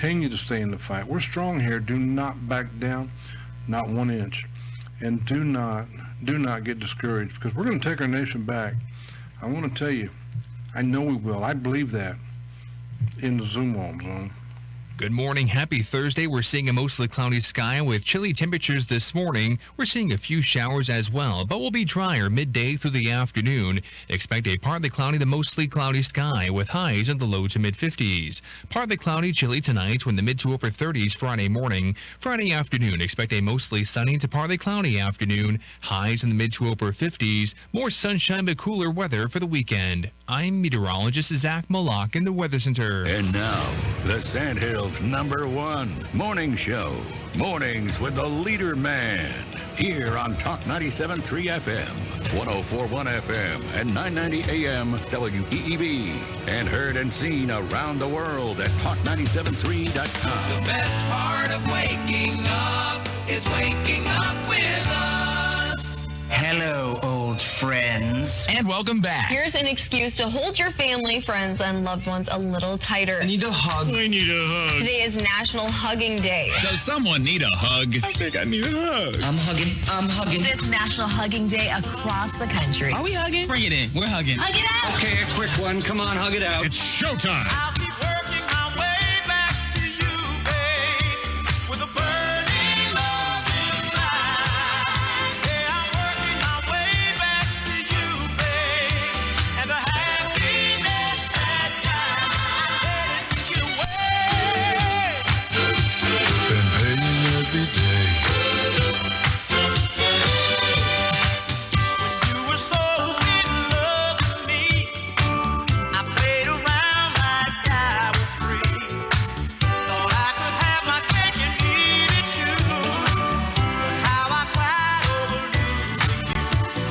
continue to stay in the fight. We're strong here. Do not back down, not 1 inch. And do not get discouraged, because we're going to take our nation back. I want to tell you, I know we will. I believe that in the Zoom zone. Good morning. Happy Thursday. We're seeing a mostly cloudy sky with chilly temperatures this morning. We're seeing a few showers as well, but we'll be drier midday through the afternoon. Expect a partly cloudy to mostly cloudy sky with highs in the low to mid 50s. Partly cloudy, chilly tonight with the mid to upper 30s Friday morning. Friday afternoon, expect a mostly sunny to partly cloudy afternoon. Highs in the mid to upper 50s. More sunshine but cooler weather for the weekend. I'm meteorologist Zach Malak in the Weather Center. And now, the Sandhills' #1 morning show. Mornings with the LeaderMan. Here on Talk 97.3 FM, 104.1 FM, and 990 AM WEEB. And heard and seen around the world at talk973.com. The best part of waking up is waking up with us. Hello, old friends. And welcome back. Here's an excuse to hold your family, friends, and loved ones a little tighter. I need a hug. Today is National Hugging Day. Does someone need a hug? I think I need a hug. I'm hugging. It is National Hugging Day across the country. Are we hugging? Bring it in. We're hugging. Hug it out. Okay, a quick one. Come on, hug it out. It's showtime. I'll keep working my way back to you, babe, with a burning love inside. Yeah, I'm working my way back to you, babe, and the happiness that I'm headed your way. Been paying every day. You were so in love with me. I played around like I was free. Thought I could have my cake and eat it too. But how I cried over losing you.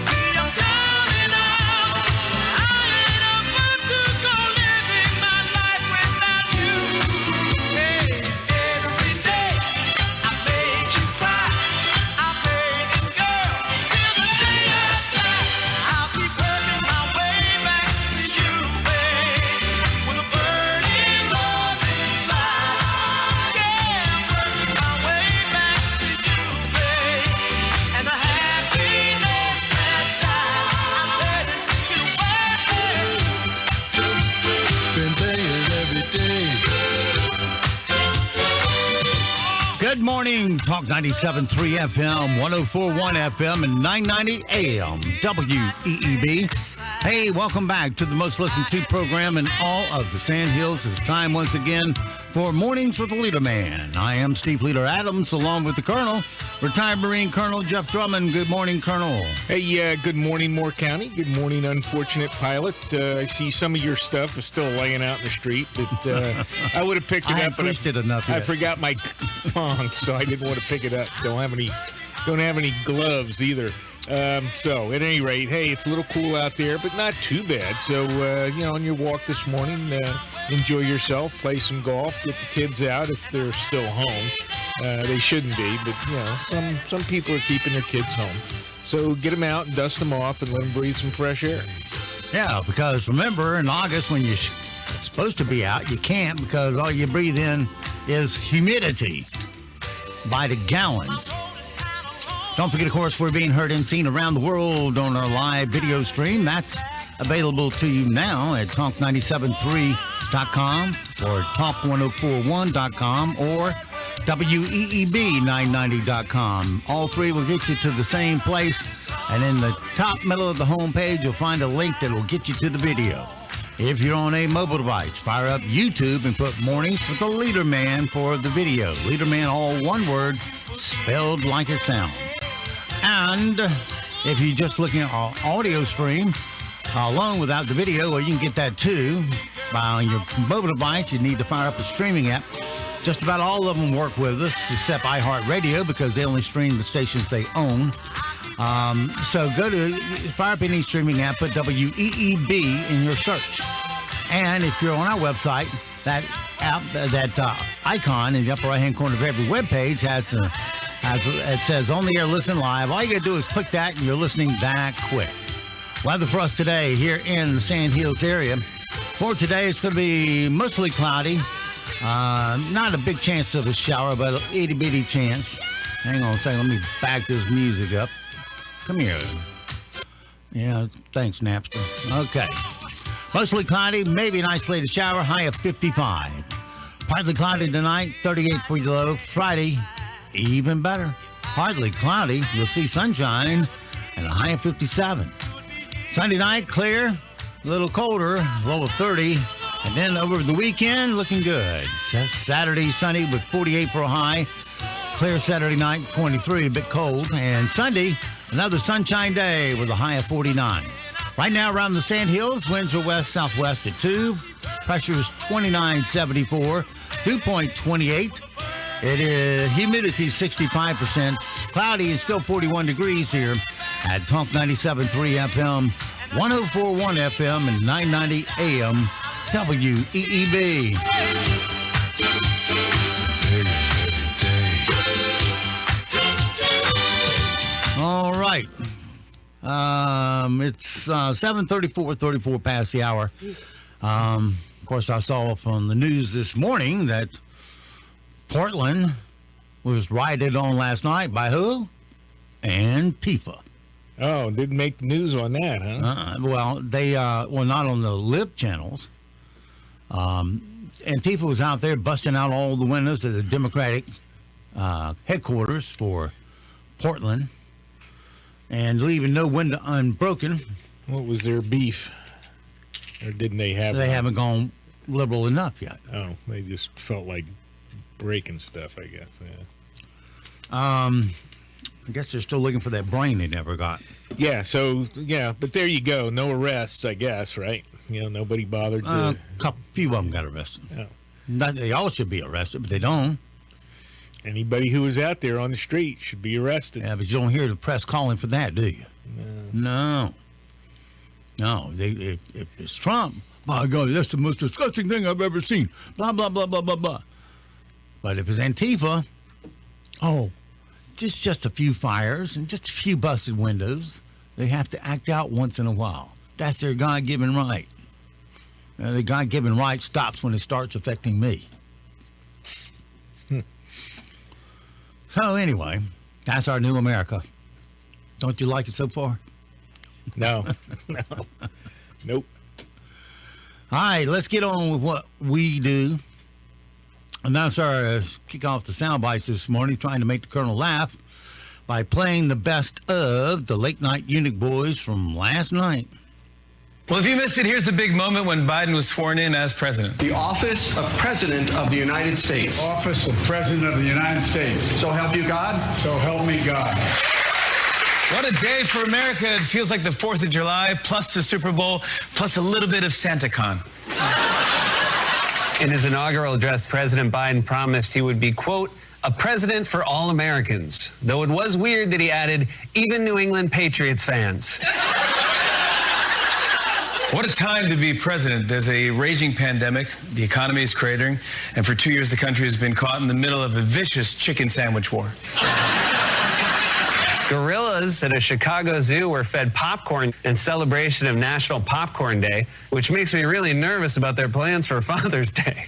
See, I'm down and out. I ain't about to go living my life without you. Hey, every day I made you cry. I made it, girl, till the day I die. I'll keep working my way back to you, babe, with a burning love inside. Yeah, I'm working my way back to you, babe, and the happiness that I'm headed your way. Been paying every day. Good morning, Talk 97.3 FM, 104.1 FM, and 990 AM WEEB. Hey, welcome back to the most listened to program in all of the Sandhills. It's time once again for Mornings with the LeaderMan. I am Steve Leader Adams, along with the Colonel, retired Marine Colonel Jeff Drummond. Good morning, Colonel. Hey, good morning, Moore County. Good morning, unfortunate pilot. I see some of your stuff is still laying out in the street. I would have picked it I up, but preached it enough I yet. forgot my tongs, so I didn't want to pick it up. Don't have any gloves either. So at any rate, hey, it's a little cool out there, but not too bad. So on your walk this morning, enjoy yourself, play some golf, get the kids out if they're still home. They shouldn't be, but some people are keeping their kids home. So get them out and dust them off and let them breathe some fresh air. Yeah, because remember, in August when you're supposed to be out, you can't because all you breathe in is humidity by the gallons. Don't forget, of course, we're being heard and seen around the world on our live video stream. That's available to you now at talk973.com or talk1041.com or WEEB990.com. All three will get you to the same place, and in the top middle of the homepage, you'll find a link that will get you to the video. If you're on a mobile device, fire up YouTube and put Mornings with the LeaderMan for the video. LeaderMan, all one word, spelled like it sounds. And if you're just looking at our audio stream, alone without the video, well, you can get that too. On your mobile device, you need to fire up a streaming app. Just about all of them work with us, except iHeartRadio, because they only stream the stations they own. So go to fire up any streaming app, put WEEB in your search. And if you're on our website, that app, that icon in the upper right-hand corner of every web page has it says on the air, listen live. All you got to do is click that, and you're listening that quick. Weather for us today here in the Sand Hills area. For today, it's going to be mostly cloudy. Not a big chance of a shower, but an itty-bitty chance. Hang on a second. Let me back this music up. Come here. Yeah, thanks, Napster. Okay. Mostly cloudy, maybe an isolated shower, high of 55. Partly cloudy tonight, 38 for your low. Friday, even better. Partly cloudy, you'll see sunshine, and a high of 57. Sunday night, clear, a little colder, low of 30. And then over the weekend, looking good. Saturday, sunny with 48 for a high. Clear Saturday night, 23, a bit cold. And Sunday, another sunshine day with a high of 49. Right now around the Sand Hills, winds are west-southwest at 2. Pressure is 29.74. Dew point 28. It is humidity 65%. Cloudy and still 41 degrees here at Talk 97.3 FM, 104.1 FM, and 990 AM WEEB. All right. It's 7:34 past the hour. Of course, I saw from the news this morning that Portland was rioted on last night by who? Antifa. Oh, didn't make the news on that, huh? Well, they not on the lib channels. Antifa was out there busting out all the windows of the Democratic headquarters for Portland and leaving no window unbroken. What was their beef? Or didn't they have? They haven't gone liberal enough yet. Oh, they just felt like breaking stuff, I guess. Yeah. I guess they're still looking for that brain they never got. Yeah, so, but there you go. No arrests, I guess, right? Nobody bothered to... Few of them got arrested. Oh. They all should be arrested, but they don't. Anybody who was out there on the street should be arrested. Yeah, but you don't hear the press calling for that, do you? No. If it's Trump, by God, that's the most disgusting thing I've ever seen. Blah, blah, blah, blah, blah, blah. But if it's Antifa, just a few fires and just a few busted windows. They have to act out once in a while. That's their God-given right. The God-given right stops when it starts affecting me. So anyway, that's our new America. Don't you like it so far? No. Nope. All right, let's get on with what we do. And that's our kick off the sound bites this morning, trying to make the Colonel laugh by playing the best of the late night Eunuch Boys from last night. Well, if you missed it, here's the big moment when Biden was sworn in as president. The office of President of the United States. Office of President of the United States. So help you God. So help me God. What a day for America. It feels like the 4th of July, plus the Super Bowl, plus a little bit of SantaCon. In his inaugural address, President Biden promised he would be, quote, a president for all Americans, though it was weird that he added, even New England Patriots fans. What a time to be president. There's a raging pandemic, the economy is cratering, and for 2 years the country has been caught in the middle of a vicious chicken sandwich war. Gorillas at a Chicago zoo were fed popcorn in celebration of National Popcorn Day, which makes me really nervous about their plans for Father's Day.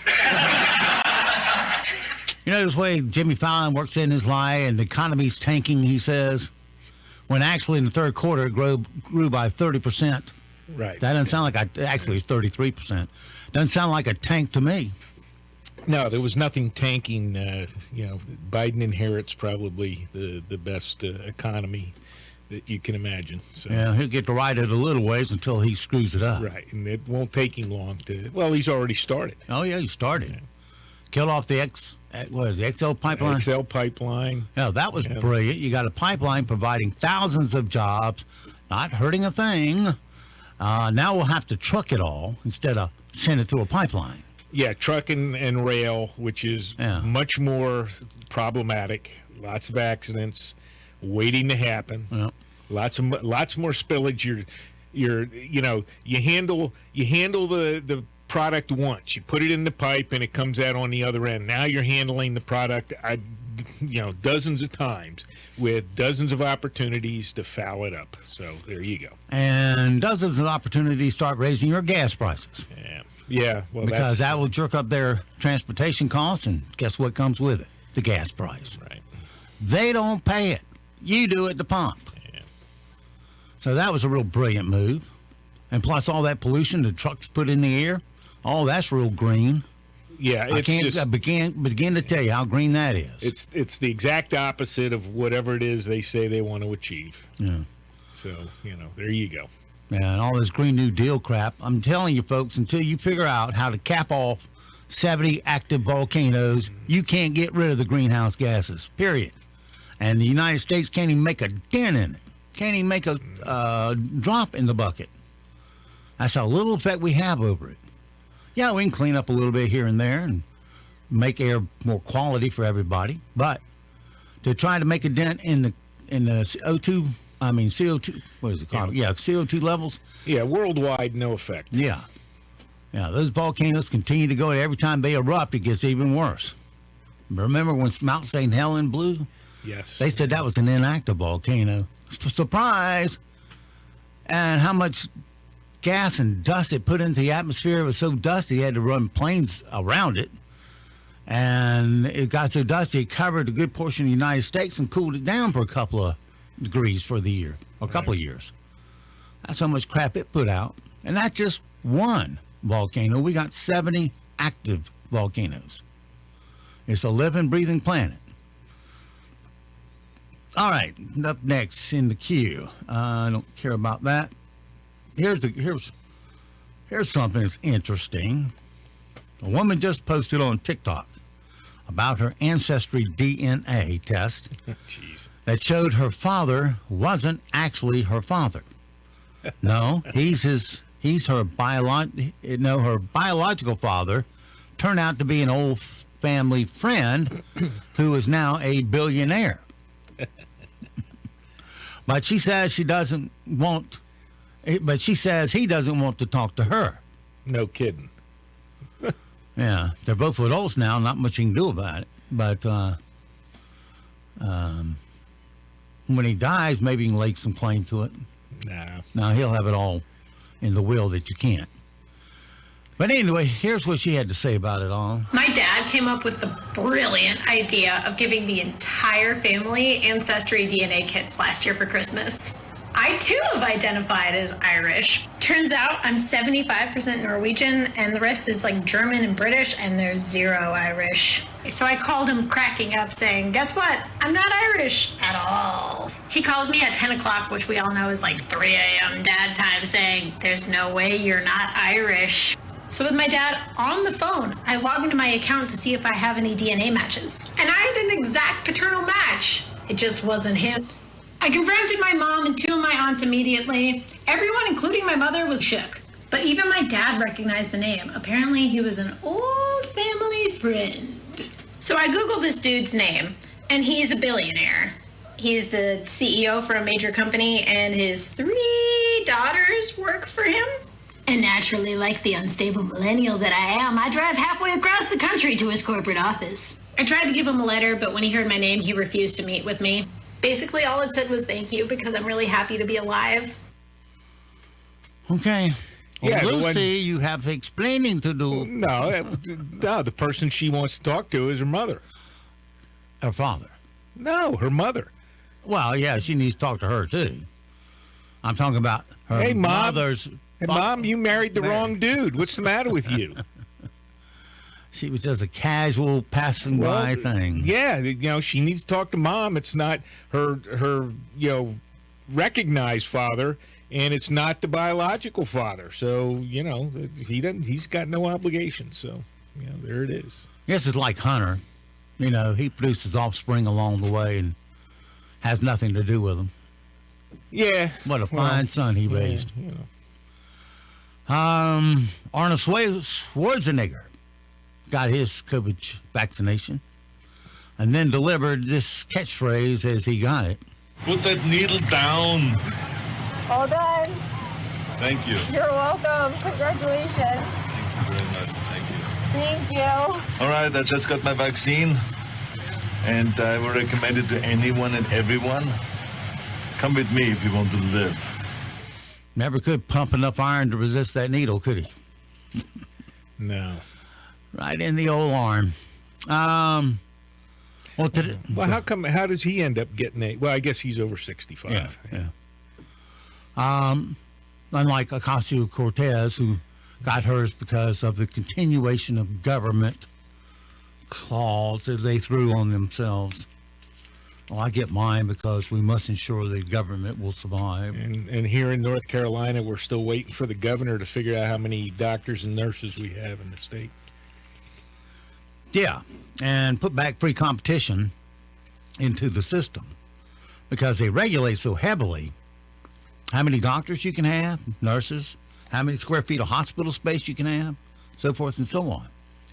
This way Jimmy Fallon works in his lie and the economy's tanking, he says, when actually in the third quarter it grew by 30%. Right. That doesn't sound like actually it's 33%. Doesn't sound like a tank to me. No, there was nothing tanking. Biden inherits probably the best economy that you can imagine. So. Yeah, he'll get to ride it a little ways until he screws it up. Right, and it won't take him long to. Well, he's already started. Oh yeah, he started. Yeah. Killed off the XL pipeline. XL pipeline. Yeah, that was brilliant. You got a pipeline providing thousands of jobs, not hurting a thing. Now we'll have to truck it all instead of send it through a pipeline. Yeah, truck and rail, which is much more problematic. Lots of accidents waiting to happen. Yeah. Lots more spillage. You handle the product once. You put it in the pipe and it comes out on the other end. Now you're handling the product, dozens of times with dozens of opportunities to foul it up. So there you go. And dozens of opportunities start raising your gas prices. Yeah. Yeah, well, because that will jerk up their transportation costs, and guess what comes with it? The gas price. Right. They don't pay it. You do at the pump. Yeah. So that was a real brilliant move. And plus all that pollution the trucks put in the air, all that's real green. Yeah, I can't begin to tell you how green that is. It's the exact opposite of whatever it is they say they want to achieve. Yeah. So, there you go. Yeah, and all this Green New Deal crap. I'm telling you, folks, until you figure out how to cap off 70 active volcanoes, you can't get rid of the greenhouse gases, period. And the United States can't even make a dent in it. Can't even make a drop in the bucket. That's how little effect we have over it. Yeah, we can clean up a little bit here and there and make air more quality for everybody. But to try to make a dent in the CO2, what is it called? Yeah, CO2 levels. Yeah, worldwide, no effect. Yeah. Yeah, those volcanoes continue to go. Every time they erupt, it gets even worse. Remember when Mount St. Helens blew? Yes. They said that was an inactive volcano. Surprise! And how much gas and dust it put into the atmosphere. It was so dusty, you had to run planes around it. And it got so dusty, it covered a good portion of the United States and cooled it down for a couple of degrees for the year, or a couple of years. That's how much crap it put out. And that's just one volcano. We got 70 active volcanoes. It's a living, breathing planet. All right, up next in the queue. I don't care about that. Here's something that's interesting. A woman just posted on TikTok about her ancestry DNA test that showed her father wasn't actually her father. No, her biological father turned out to be an old family friend who is now a billionaire. But she says he doesn't want to talk to her. No kidding. Yeah, they're both adults now. Not much you can do about it. But when he dies, maybe you can lay some claim to it. Nah. Now he'll have it all in the will that you can't. But anyway, here's what she had to say about it all. My dad came up with the brilliant idea of giving the entire family ancestry DNA kits last year for Christmas. I too have identified as Irish. Turns out I'm 75% Norwegian and the rest is like German and British, and there's 0 Irish. So I called him cracking up saying, guess what? I'm not Irish at all. He calls me at 10 o'clock, which we all know is like 3 a.m. dad time, saying, there's no way you're not Irish. So with my dad on the phone, I log into my account to see if I have any DNA matches. And I had an exact paternal match. It just wasn't him. I confronted my mom and 2 of my aunts immediately. Everyone, including my mother, was shook. But even my dad recognized the name. Apparently, he was an old family friend. So I Googled this dude's name, and he's a billionaire. He's the CEO for a major company, and his 3 daughters work for him. And naturally, like the unstable millennial that I am, I drive halfway across the country to his corporate office. I tried to give him a letter, but when he heard my name, he refused to meet with me. Basically, all it said was thank you because I'm really happy to be alive. Okay. Well, Yeah, Lucy, you have explaining to do. No, the person she wants to talk to is her mother. Her father. No, her mother. Well, yeah, she needs to talk to her, too. I'm talking about her Hey, Mom. mother's... Hey, Mom, you married the wrong dude. What's the matter with you? She was just a casual passing by thing. Yeah, she needs to talk to Mom. It's not her recognized father, and it's not the biological father. So, he's got no obligation. So, there it is. Guess it's like Hunter. He produces offspring along the way and has nothing to do with them. Yeah. What a fine son he raised. Arnold Schwarzenegger got his COVID vaccination and then delivered this catchphrase as he got it. Put that needle down. All done. Thank you. You're welcome. Congratulations. Thank you very much. Thank you. Thank you. All right, I just got my vaccine, and I would recommend it to anyone and everyone. Come with me if you want to live. Never could pump enough iron to resist that needle, could he? No. Right in the old arm. Well, how come? How does he end up getting a? Well, I guess he's over 65. Yeah. Unlike Ocasio-Cortez, who got hers because of the continuation of government clause that they threw on themselves. Well, I get mine because we must ensure the government will survive. And here in North Carolina, we're still waiting for the governor to figure out how many doctors and nurses we have in the state. Yeah, and put back free competition into the system because they regulate so heavily how many doctors you can have, nurses, how many square feet of hospital space you can have, so forth and so on.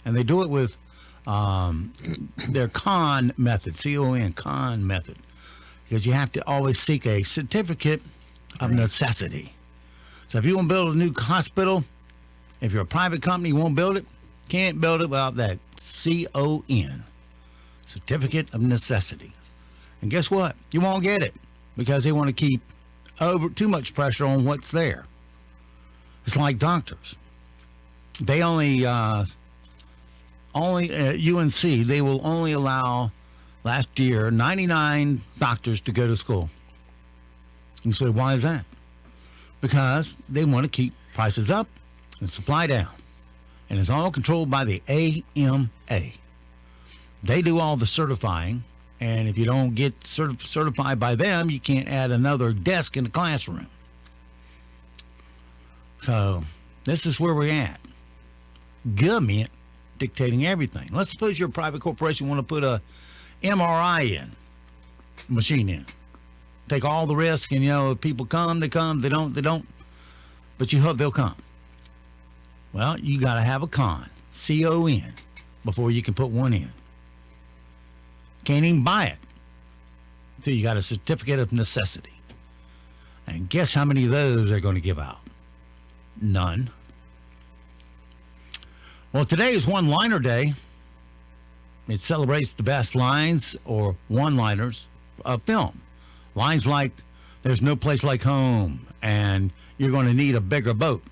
And they do it with their con method, C-O-N, con method, because you have to always seek a certificate of necessity. So if you want to build a new hospital, if you're a private company, you won't build it, can't build it without that C-O-N, certificate of necessity. And guess what? You won't get it because they want to keep too much pressure on what's there. It's like doctors. They only UNC, they will only allow last year 99 doctors to go to school. You say, why is that? Because they want to keep prices up and supply down. And it's all controlled by the AMA. They do all the certifying, and if you don't get certified by them, you can't add another desk in the classroom. So this is where we're at. Government dictating everything. Let's suppose you're a private corporation, want to put a MRI machine in. Take all the risk, and if people come, they come. They don't. But you hope they'll come. Well, you got to have a C-O-N, before you can put one in. Can't even buy it until you got a certificate of necessity. And guess how many of those they're going to give out? None. Well, today is One-Liner Day. It celebrates the best lines or one-liners of film. Lines like, "There's no place like home," and "You're going to need a bigger boat,"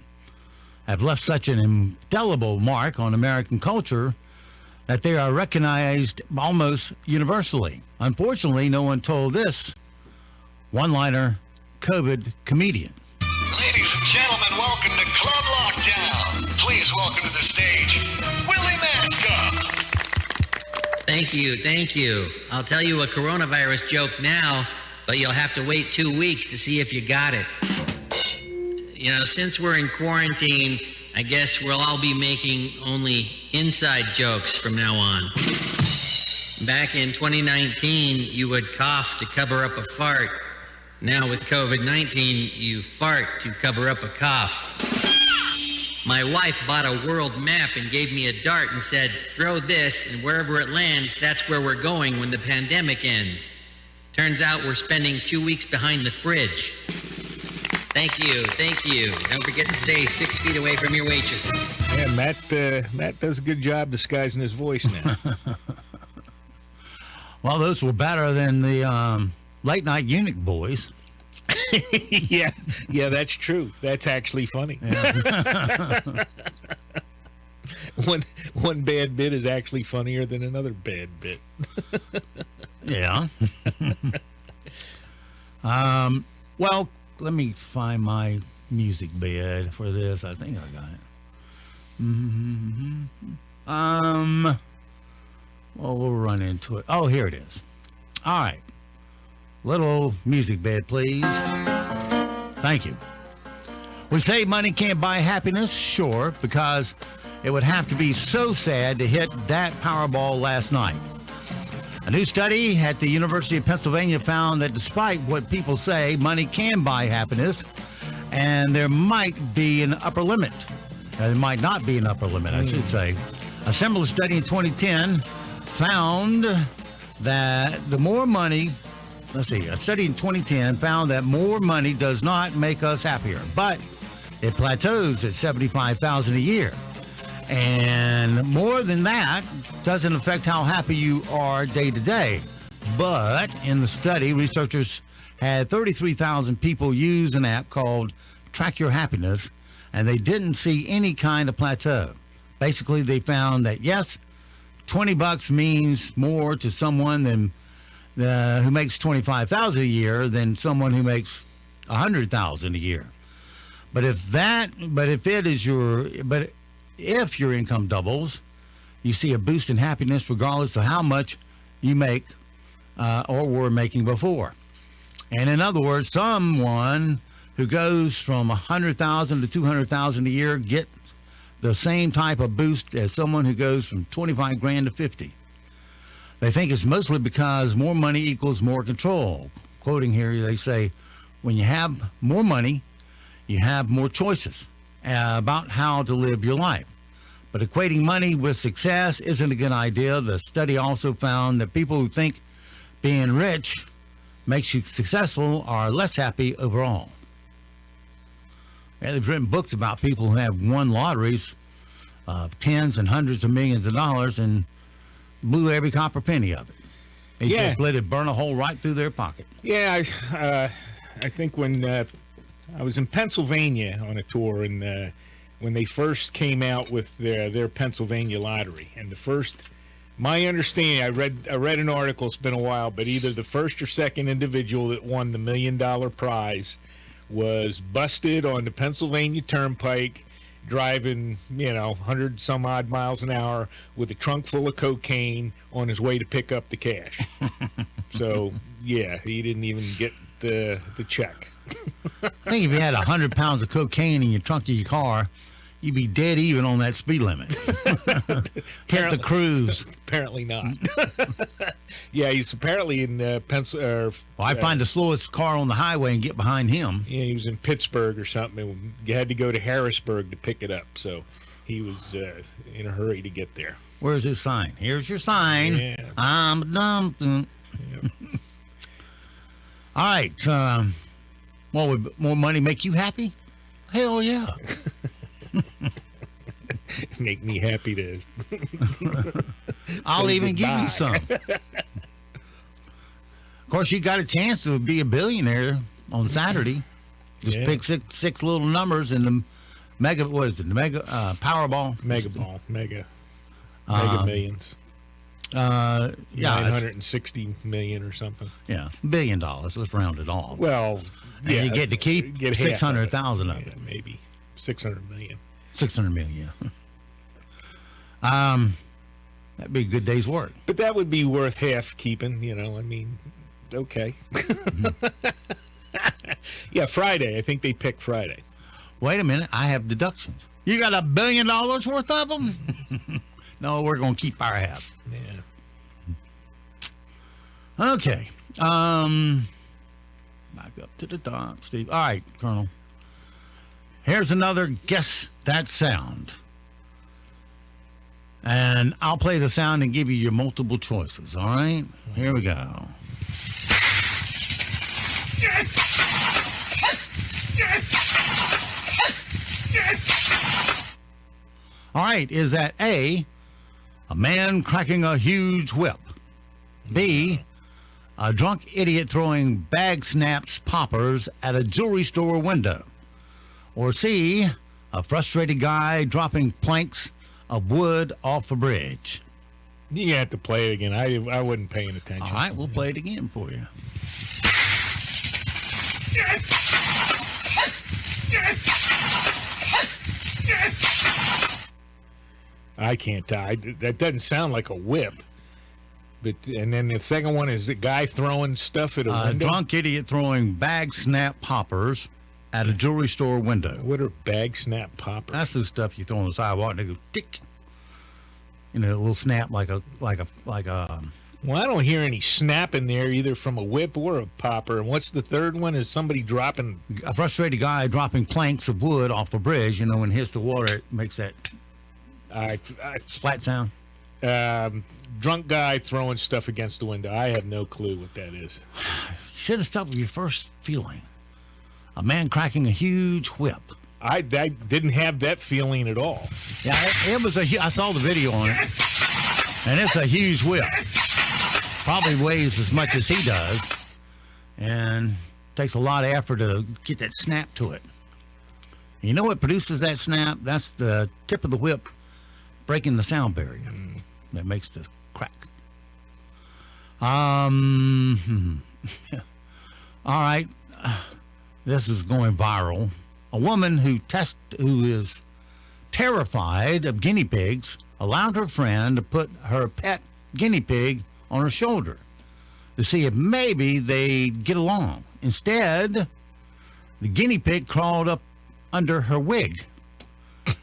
have left such an indelible mark on American culture that they are recognized almost universally. Unfortunately, no one told this one-liner COVID comedian. Ladies and gentlemen, welcome to Club Lockdown. Please welcome to the stage, Willie Maska. Thank you. I'll tell you a coronavirus joke now, but you'll have to wait 2 weeks to see if you got it. Since we're in quarantine, I guess we'll all be making only inside jokes from now on. Back in 2019, you would cough to cover up a fart. Now with COVID-19, you fart to cover up a cough. My wife bought a world map and gave me a dart and said, "Throw this, and wherever it lands, that's where we're going when the pandemic ends." Turns out we're spending 2 weeks behind the fridge. Thank you. Don't forget to stay 6 feet away from your waitresses. Yeah, Matt does a good job disguising his voice now. Well, those were better than the late night eunuch boys. yeah, that's true. That's actually funny. Yeah. One bad bit is actually funnier than another bad bit. Yeah. Well, let me find my music bed for this. I think I got it. Well, we'll run into it. Oh, here it is. All right. Little music bed, please. Thank you. We say money can't buy happiness, sure, because it would have to be so sad to hit that Powerball last night. A new study at the University of Pennsylvania found that despite what people say, money can buy happiness, and there might be an upper limit. There might not be an upper limit, I should say. A similar study in 2010 found that the more money, a study in 2010 found that more money does not make us happier, but it plateaus at $75,000 a year. And more than that doesn't affect how happy you are day to day. But in the study, researchers had 33,000 people use an app called Track Your Happiness, and they didn't see any kind of plateau. Basically, they found that, yes, $20 means more to someone than who makes $25,000 a year than someone who makes $100,000 a year. But if your income doubles, you see a boost in happiness regardless of how much you make or were making before. And in other words, someone who goes from $100,000 to $200,000 a year get the same type of boost as someone who goes from 25 grand to 50. They think it's mostly because more money equals more control. Quoting here, they say, when you have more money, you have more choices about how to live your life. But equating money with success isn't a good idea. The study also found that people who think being rich makes you successful are less happy overall. Yeah, they've written books about people who have won lotteries, tens and hundreds of millions of dollars, and blew every copper penny of it. They just let it burn a hole right through their pocket. Yeah, I think when I was in Pennsylvania on a tour, and when they first came out with their Pennsylvania lottery, and my understanding, I read an article, it's been a while, but either the first or second individual that won the $1 million prize was busted on the Pennsylvania Turnpike driving, 100 some odd miles an hour with a trunk full of cocaine on his way to pick up the cash. So, yeah, he didn't even get the check. I think if you had 100 pounds of cocaine in your trunk of your car, you'd be dead even on that speed limit. Hit the cruise. Apparently not. Yeah, he's apparently in Pennsylvania. Well, I find the slowest car on the highway and get behind him. Yeah, he was in Pittsburgh or something. You had to go to Harrisburg to pick it up, so he was in a hurry to get there. Where's his sign? Here's your sign. Yeah. I'm dumb. Yep. All right. Well, would more money make you happy? Hell yeah. Make me happy to. I'll even give you some. Of course, you got a chance to be a billionaire on Saturday. Just pick six little numbers in the mega. What is it? The mega Powerball. Mega millions. Yeah, 960 million or something. Yeah, $1 billion. Let's round it off. Well, and you get to keep 600,000 of it. Maybe 600 million. 600 million. That'd be a good day's work. But that would be worth half keeping. Okay. Yeah, Friday. I think they picked Friday. Wait a minute. I have deductions. You got $1 billion worth of them? No, we're going to keep our half. Yeah. Okay. Back up to the top, Steve. All right, Colonel. Here's another Guess That Sound. And I'll play the sound and give you your multiple choices, all right? Here we go. All right, is that A, a man cracking a huge whip? B, a drunk idiot throwing bag snaps poppers at a jewelry store window? Or C, a frustrated guy dropping planks of wood off a bridge? You have to play it again. I wasn't paying attention. All right, we'll play it again for you. I can't tell. That doesn't sound like a whip. But and then the second one is the guy throwing stuff at a window. A drunk idiot throwing bag snap poppers at a jewelry store window. What are bag snap poppers? That's the stuff you throw on the sidewalk and they go tick. A little snap like a. Well, I don't hear any snap in there either from a whip or a popper. And what's the third one? Is somebody dropping? A frustrated guy dropping planks of wood off a bridge. When it hits the water, it makes that splat sound. Drunk guy throwing stuff against the window. I have no clue what that is. Should have stuck with your first feeling. A man cracking a huge whip. I didn't have that feeling at all. Yeah, it was I saw the video on it, and it's a huge whip. Probably weighs as much as he does, and takes a lot of effort to get that snap to it. You know what produces that snap? That's the tip of the whip breaking the sound barrier that makes the crack. All right. This is going viral. A woman who is terrified of guinea pigs allowed her friend to put her pet guinea pig on her shoulder to see if maybe they'd get along. Instead, the guinea pig crawled up under her wig,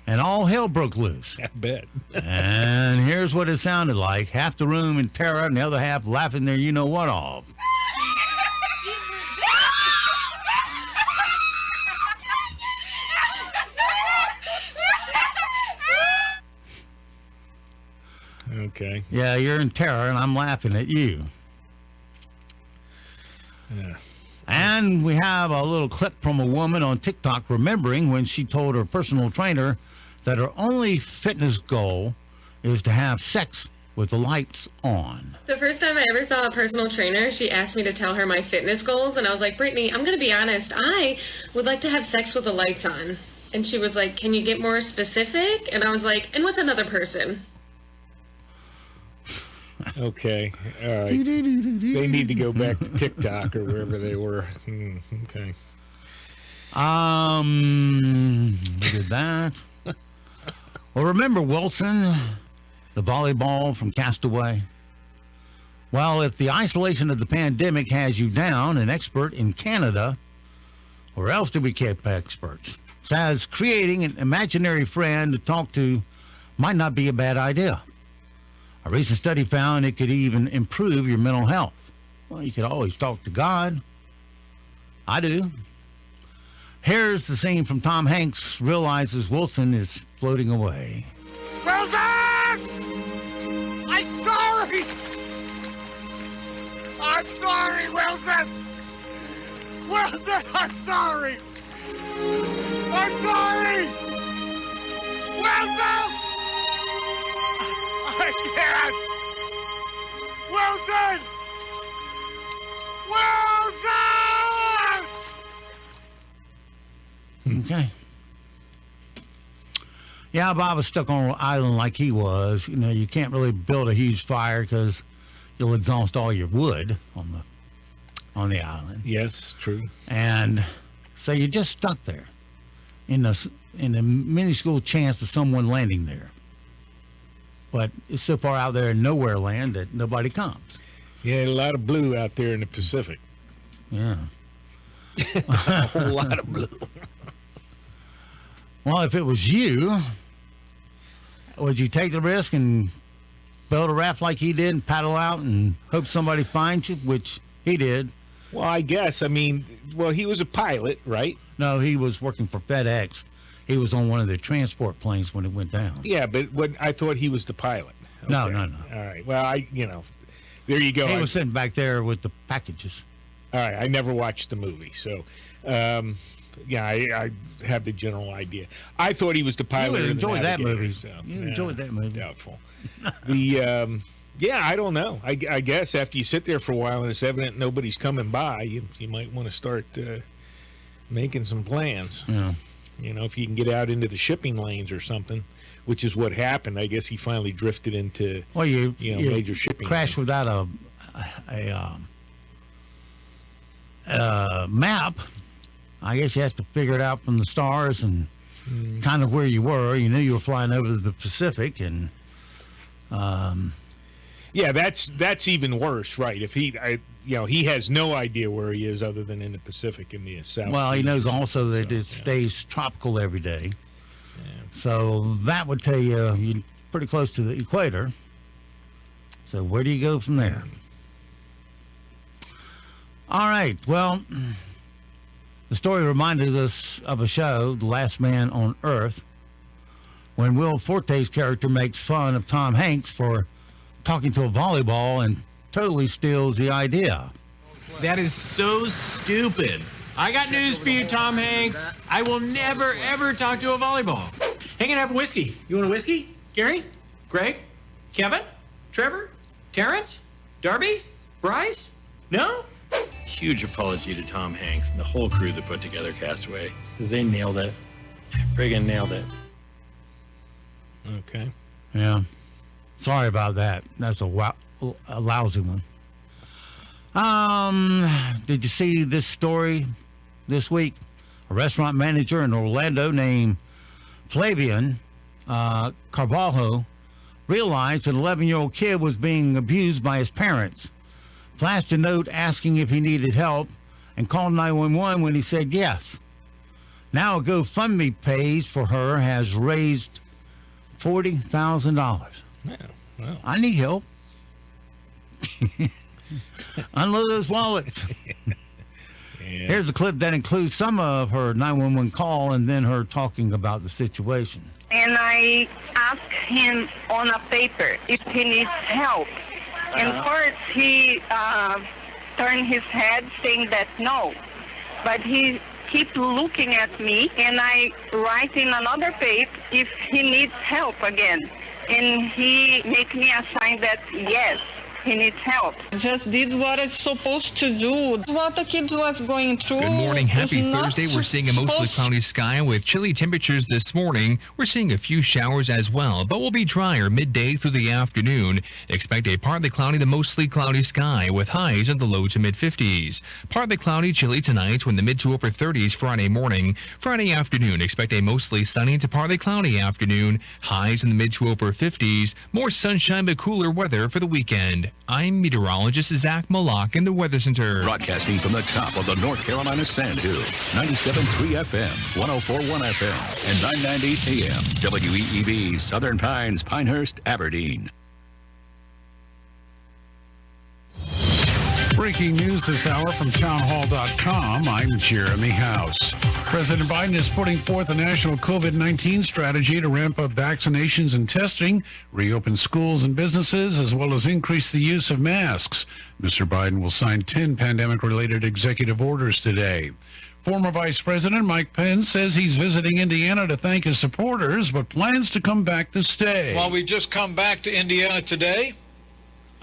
and all hell broke loose. I bet. And here's what it sounded like. Half the room in terror and the other half laughing their you-know-what off. Okay. Yeah, you're in terror, and I'm laughing at you. Yeah. And we have a little clip from a woman on TikTok remembering when she told her personal trainer that her only fitness goal is to have sex with the lights on. The first time I ever saw a personal trainer, she asked me to tell her my fitness goals, and I was like, Brittany, I'm going to be honest, I would like to have sex with the lights on. And she was like, can you get more specific? And I was like, and with another person. Okay. All right. They need to go back to TikTok or wherever they were. Okay. We did that. Well, remember Wilson, the volleyball from Castaway? Well, if the isolation of the pandemic has you down, an expert in Canada, where else do we keep experts, says creating an imaginary friend to talk to might not be a bad idea. A recent study found it could even improve your mental health. Well, you could always talk to God. I do. Here's the scene from Tom Hanks realizes Wilson is floating away. Wilson! I'm sorry! I'm sorry, Wilson! Wilson, I'm sorry! I'm sorry! Wilson! I can't! Wilson! Wilson! Okay. Yeah, Bob was stuck on an island like he was. You know, you can't really build a huge fire because you'll exhaust all your wood on the island. Yes, true. And so you're just stuck there in the minuscule chance of someone landing there. But it's so far out there in nowhere land that nobody comes. Yeah, a lot of blue out there in the Pacific. Yeah. A whole lot of blue. Well, if it was you, would you take the risk and build a raft like he did and paddle out and hope somebody finds you, which he did? Well, I guess. I mean, well, he was a pilot, right? No, he was working for FedEx. He was on one of the transport planes when it went down. Yeah, but I thought he was the pilot. Okay. No. All right. Well, there you go. He was sitting back there with the packages. All right. I never watched the movie, so yeah, I have the general idea. I thought he was the pilot. You enjoyed that movie. So, you enjoyed that movie. Doubtful. Yeah, I don't know. I guess after you sit there for a while and it's evident nobody's coming by, you might want to start making some plans. Yeah. You know, if you can get out into the shipping lanes or something, which is what happened. I guess he finally drifted into major shipping. Crashed without a map. I guess you have to figure it out from the stars and kind of where you were. You knew you were flying over the Pacific, and yeah, that's even worse, right? If he has no idea where he is other than in the Pacific in the South. Well, he Sea. knows also that it stays tropical every day. So that would tell you you're pretty close to the equator. So where do you go from there? All right. Well, the story reminded us of a show, The Last Man on Earth, when Will Forte's character makes fun of Tom Hanks for talking to a volleyball and totally steals the idea. That is so stupid. I got news for you, Tom Hanks. I will never, ever talk to a volleyball. Hang and have a whiskey. You want a whiskey? Gary? Greg? Kevin? Trevor? Terrence? Darby? Bryce? No? Huge apology to Tom Hanks and the whole crew that put together Castaway. They nailed it. Friggin' nailed it. Okay. Yeah. Sorry about that. That's a lousy one. Did you see this story this week? A restaurant manager in Orlando named Flavian Carvalho realized an 11-year-old kid was being abused by his parents. Flashed a note asking if he needed help and called 911 when he said yes. Now a GoFundMe page for her has raised $40,000. Yeah, well. I need help. Unload those wallets. Yeah. Here's a clip that includes some of her 911 call and then her talking about the situation. And I asked him on a paper if he needs help. And first he turned his head saying that no. But he keep looking at me, and I write in another page if he needs help again. And he make me a sign that yes, he needs help. Just did what it's supposed to do. What the kid was going through. Good morning. Happy is not Thursday. We're seeing a mostly cloudy sky with chilly temperatures this morning. We're seeing a few showers as well, but we'll be drier midday through the afternoon. Expect a partly cloudy to mostly cloudy sky with highs in the low to mid 50s. Partly cloudy, chilly tonight with the mid to upper 30s Friday morning. Friday afternoon, expect a mostly sunny to partly cloudy afternoon. Highs in the mid to upper 50s. More sunshine but cooler weather for the weekend. I'm meteorologist Zach Malak in the Weather Center. Broadcasting from the top of the North Carolina Sandhills, 97.3 FM, 104.1 FM, and 990 AM. WEEB, Southern Pines, Pinehurst, Aberdeen. Breaking news this hour from townhall.com. I'm Jeremy House. President Biden is putting forth a national COVID-19 strategy to ramp up vaccinations and testing, reopen schools and businesses, as well as increase the use of masks. Mr. Biden will sign 10 pandemic-related executive orders today. Former Vice President Mike Pence says he's visiting Indiana to thank his supporters, but plans to come back to stay. While we just come back to Indiana today,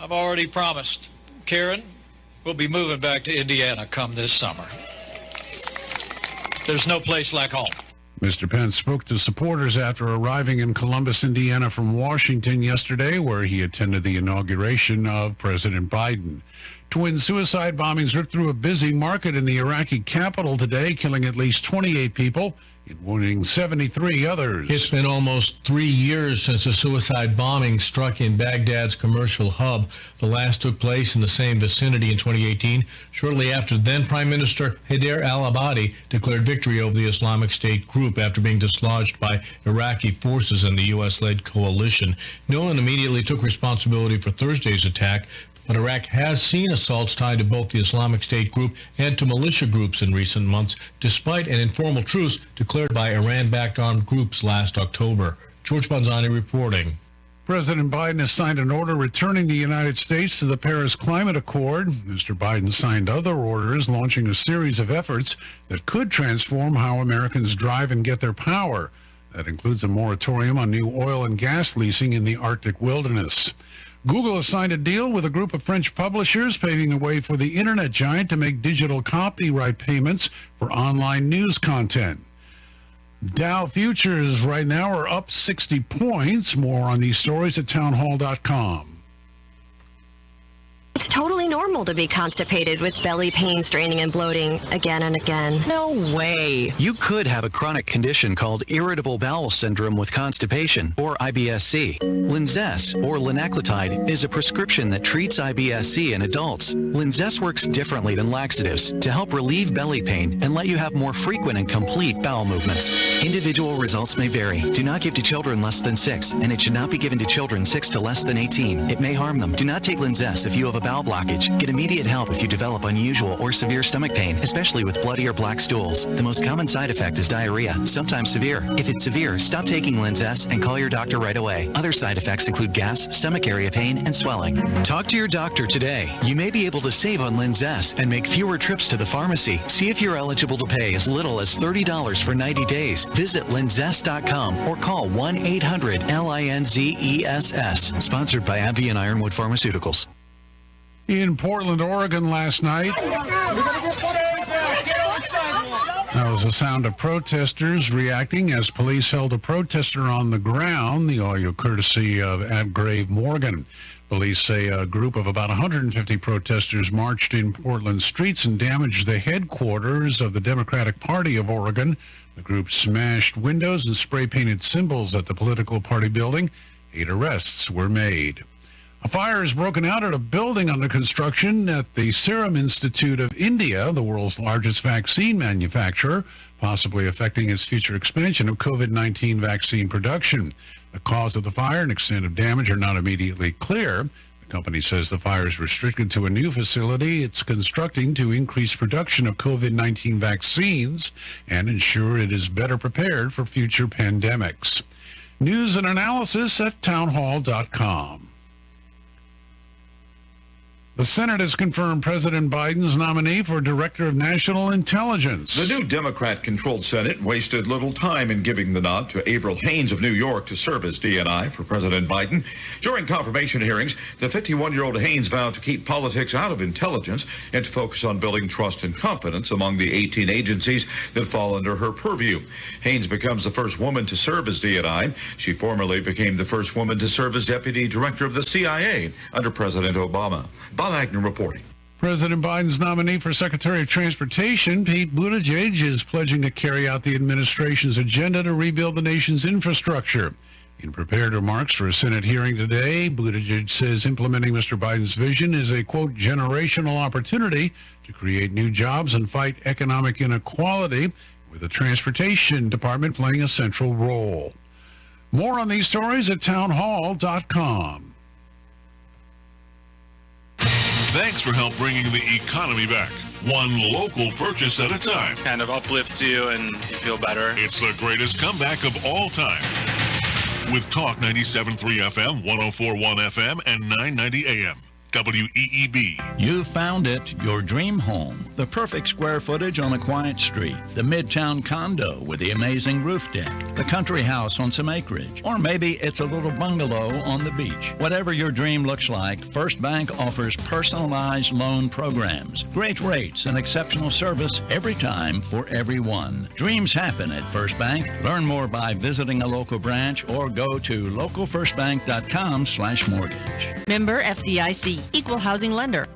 I've already promised Karen we'll be moving back to Indiana come this summer. There's no place like home. Mr. Pence spoke to supporters after arriving in Columbus, Indiana from Washington yesterday, where he attended the inauguration of President Biden. Twin suicide bombings ripped through a busy market in the Iraqi capital today, killing at least 28 people and wounding 73 others. It's been almost 3 years since a suicide bombing struck in Baghdad's commercial hub. The last took place in the same vicinity in 2018, shortly after then Prime Minister Haider al-Abadi declared victory over the Islamic State group after being dislodged by Iraqi forces and the U.S.-led coalition. No one immediately took responsibility for Thursday's attack, but Iraq has seen assaults tied to both the Islamic State group and to militia groups in recent months, despite an informal truce declared by Iran-backed armed groups last October. George Bonzani reporting. President Biden has signed an order returning the United States to the Paris Climate Accord. Mr. Biden signed other orders launching a series of efforts that could transform how Americans drive and get their power. That includes a moratorium on new oil and gas leasing in the Arctic wilderness. Google has signed a deal with a group of French publishers, paving the way for the internet giant to make digital copyright payments for online news content. Dow futures right now are up 60 points. More on these stories at townhall.com. It's totally normal to be constipated with belly pain, straining, and bloating again and again. No way. You could have a chronic condition called irritable bowel syndrome with constipation, or IBS-C. Linzess, or linaclotide, is a prescription that treats IBS-C in adults. Linzess works differently than laxatives to help relieve belly pain and let you have more frequent and complete bowel movements. Individual results may vary. Do not give to children less than 6, and it should not be given to children 6 to less than 18. It may harm them. Do not take Linzess if you have a bowel blockage. Get immediate help if you develop unusual or severe stomach pain, especially with bloody or black stools. The most common side effect is diarrhea, sometimes severe. If it's severe, stop taking Linzess and call your doctor right away. Other side effects include gas, stomach area pain, and swelling. Talk to your doctor today. You may be able to save on Linzess and make fewer trips to the pharmacy. See if you're eligible to pay as little as $30 for 90 days. Visit linzess.com or call 1-800-LINZESS. Sponsored by AbbVie and Ironwood Pharmaceuticals. In Portland, Oregon last night, that was the sound of protesters reacting as police held a protester on the ground, the audio courtesy of Abgrave Morgan. Police say a group of about 150 protesters marched in Portland streets and damaged the headquarters of the Democratic Party of Oregon. The group smashed windows and spray-painted symbols at the political party building. 8 arrests were made. A fire has broken out at a building under construction at the Serum Institute of India, the world's largest vaccine manufacturer, possibly affecting its future expansion of COVID-19 vaccine production. The cause of the fire and extent of damage are not immediately clear. The company says the fire is restricted to a new facility it's constructing to increase production of COVID-19 vaccines and ensure it is better prepared for future pandemics. News and analysis at townhall.com. The Senate has confirmed President Biden's nominee for Director of National Intelligence. The new Democrat-controlled Senate wasted little time in giving the nod to Avril Haines of New York to serve as DNI for President Biden. During confirmation hearings, the 51-year-old Haines vowed to keep politics out of intelligence and to focus on building trust and confidence among the 18 agencies that fall under her purview. Haines becomes the first woman to serve as DNI. She formerly became the first woman to serve as Deputy Director of the CIA under President Obama. Bob Agnew reporting. President Biden's nominee for Secretary of Transportation, Pete Buttigieg, is pledging to carry out the administration's agenda to rebuild the nation's infrastructure. In prepared remarks for a Senate hearing today, Buttigieg says implementing Mr. Biden's vision is a, quote, generational opportunity to create new jobs and fight economic inequality, with the Transportation Department playing a central role. More on these stories at townhall.com. Thanks for help bringing the economy back. One local purchase at a time. Kind of uplifts you and you feel better. It's the greatest comeback of all time. With Talk 97.3 FM, 104.1 FM, and 990 AM. WEEB. You found it, your dream home. The perfect square footage on a quiet street. The midtown condo with the amazing roof deck. The country house on some acreage. Or maybe it's a little bungalow on the beach. Whatever your dream looks like, First Bank offers personalized loan programs. Great rates and exceptional service every time for everyone. Dreams happen at First Bank. Learn more by visiting a local branch or go to localfirstbank.com/mortgage. Member FDIC. Equal housing lender.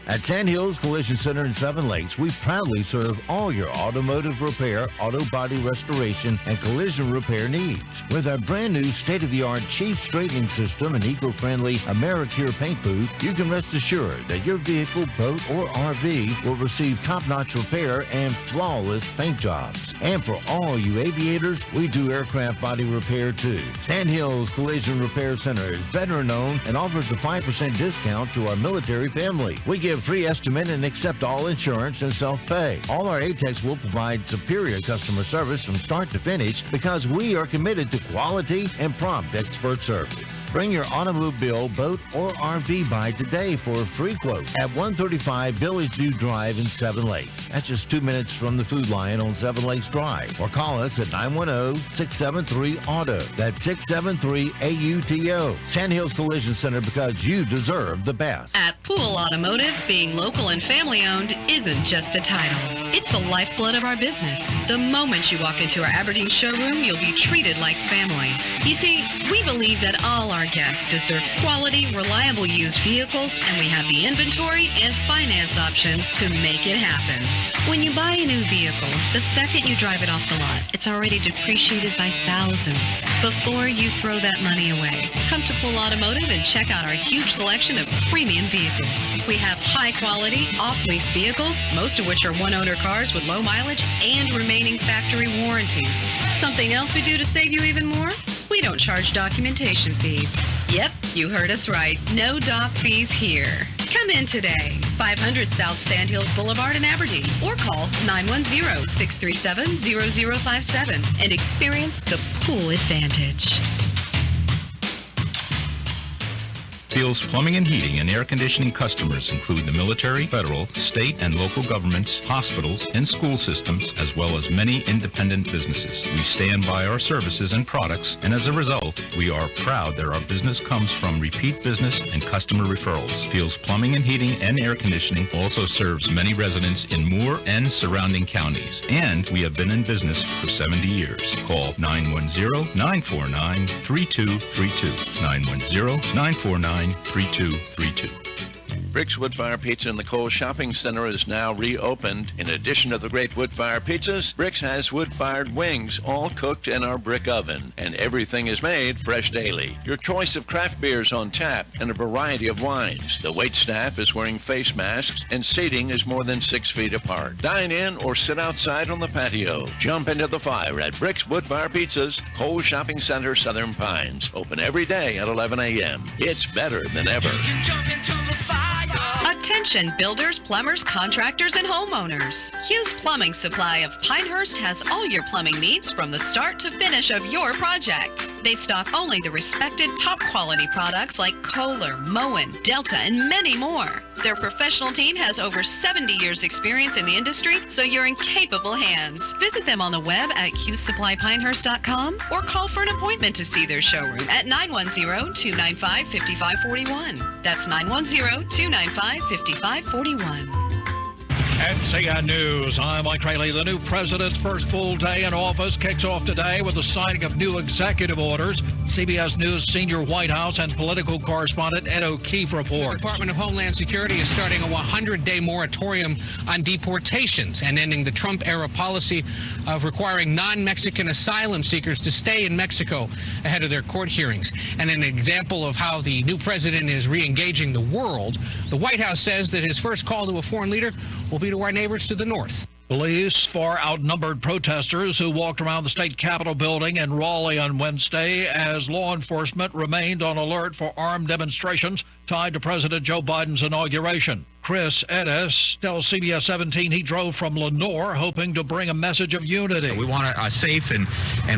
At Sandhills Collision Center in Seven Lakes, we proudly serve all your automotive repair, auto body restoration, and collision repair needs. With our brand new state-of-the-art Chief straightening system and eco-friendly AmeriCure paint booth, you can rest assured that your vehicle, boat, or RV will receive top-notch repair and flawless paint jobs. And for all you aviators, we do aircraft body repair too. Sandhills Collision Repair Center is veteran-owned and offers a 5% discount to our military family. We give free estimate and accept all insurance and self-pay. All our ATECs will provide superior customer service from start to finish because we are committed to quality and prompt expert service. Bring your automobile, boat, or RV by today for a free quote at 135 Village View Drive in Seven Lakes. That's just 2 minutes from the Food Lion on Seven Lakes Drive. Or call us at 910-673-AUTO. That's 673-AUTO. Sandhills Collision Center, because you deserve the best. At Pool Automotive, being local and family-owned isn't just a title. It's the lifeblood of our business. The moment you walk into our Aberdeen showroom, you'll be treated like family. You see, we believe that all our guests deserve quality, reliable used vehicles, and we have the inventory and finance options to make it happen. When you buy a new vehicle, the second you drive it off the lot, it's already depreciated by thousands. Before you throw that money away, come to Pool Automotive and check out our huge selection of premium vehicles. We have high-quality, off-lease vehicles, most of which are one-owner cars with low mileage and remaining factory warranties. Something else we do to save you even more? We don't charge documentation fees. Yep, you heard us right. No doc fees here. Come in today, 500 South Sandhills Boulevard in Aberdeen, or call 910-637-0057 and experience the pool advantage. Fields Plumbing and Heating and Air Conditioning customers include the military, federal, state, and local governments, hospitals, and school systems, as well as many independent businesses. We stand by our services and products, and as a result, we are proud that our business comes from repeat business and customer referrals. Fields Plumbing and Heating and Air Conditioning also serves many residents in Moore and surrounding counties, and we have been in business for 70 years. Call 910-949-3232. 910-949-3232. Brick's Woodfire Pizza in the Cole Shopping Center is now reopened. In addition to the great woodfire pizzas, Brick's has wood-fired wings, all cooked in our brick oven. And everything is made fresh daily. Your choice of craft beers on tap and a variety of wines. The wait staff is wearing face masks and seating is more than 6 feet apart. Dine in or sit outside on the patio. Jump into the fire at Brick's Woodfire Pizzas, Cole Shopping Center, Southern Pines. Open every day at 11 a.m. It's better than ever. Attention builders, plumbers, contractors, and homeowners. Hughes Plumbing Supply of Pinehurst has all your plumbing needs from the start to finish of your project. They stock only the respected top quality products like Kohler, Moen, Delta, and many more. Their professional team has over 70 years experience in the industry, so you're in capable hands. Visit them on the web at HughesSupplyPinehurst.com or call for an appointment to see their showroom at 910-295-5541. That's 910-295-5541. NCN News. I'm Mike Rayleigh. The new president's first full day in office kicks off today with the signing of new executive orders. CBS News senior White House and political correspondent Ed O'Keefe reports. The Department of Homeland Security is starting a 100-day moratorium on deportations and ending the Trump-era policy of requiring non-Mexican asylum seekers to stay in Mexico ahead of their court hearings. And an example of how the new president is re-engaging the world, the White House says that his first call to a foreign leader will be to our neighbors to the north. Police far outnumbered protesters who walked around the state capitol building in Raleigh on Wednesday as law enforcement remained on alert for armed demonstrations tied to President Joe Biden's inauguration. Chris Edis tells CBS 17 he drove from Lenore hoping to bring a message of unity. We want a safe and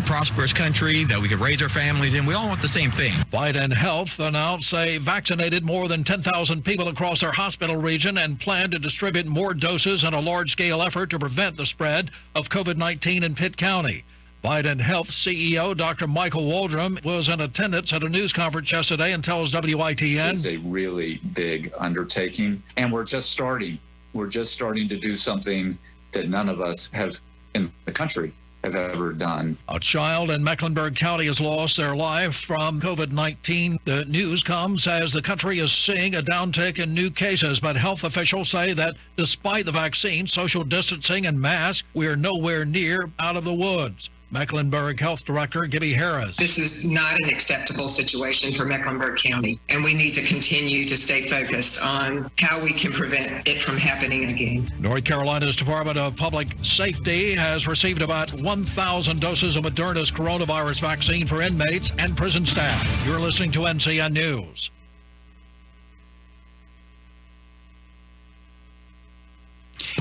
prosperous country that we can raise our families in. We all want the same thing. Biden Health announced they vaccinated more than 10,000 people across their hospital region and plan to distribute more doses in a large-scale effort to prevent the spread of COVID-19 in Pitt County. Biden Health CEO Dr. Michael Waldron was in attendance at a news conference yesterday and tells WITN. It's a really big undertaking, and we're just starting. We're just starting to do something that none of us have in the country have ever done. A child in Mecklenburg County has lost their life from COVID-19. The news comes as the country is seeing a downtick in new cases, but health officials say that despite the vaccine, social distancing, and masks, we are nowhere near out of the woods. Mecklenburg Health Director Gibby Harris. This is not an acceptable situation for Mecklenburg County, and we need to continue to stay focused on how we can prevent it from happening again. North Carolina's Department of Public Safety has received about 1,000 doses of Moderna's coronavirus vaccine for inmates and prison staff. You're listening to NCN News.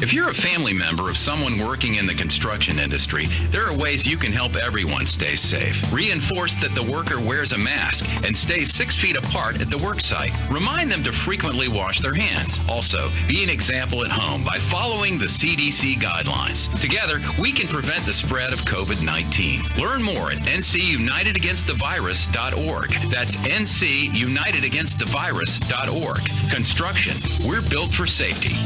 If you're a family member of someone working in the construction industry, there are ways you can help everyone stay safe. Reinforce that the worker wears a mask and stays 6 feet apart at the work site. Remind them to frequently wash their hands. Also, be an example at home by following the CDC guidelines. Together, we can prevent the spread of COVID-19. Learn more at ncunitedagainstthevirus.org. That's ncunitedagainstthevirus.org. Construction, we're built for safety.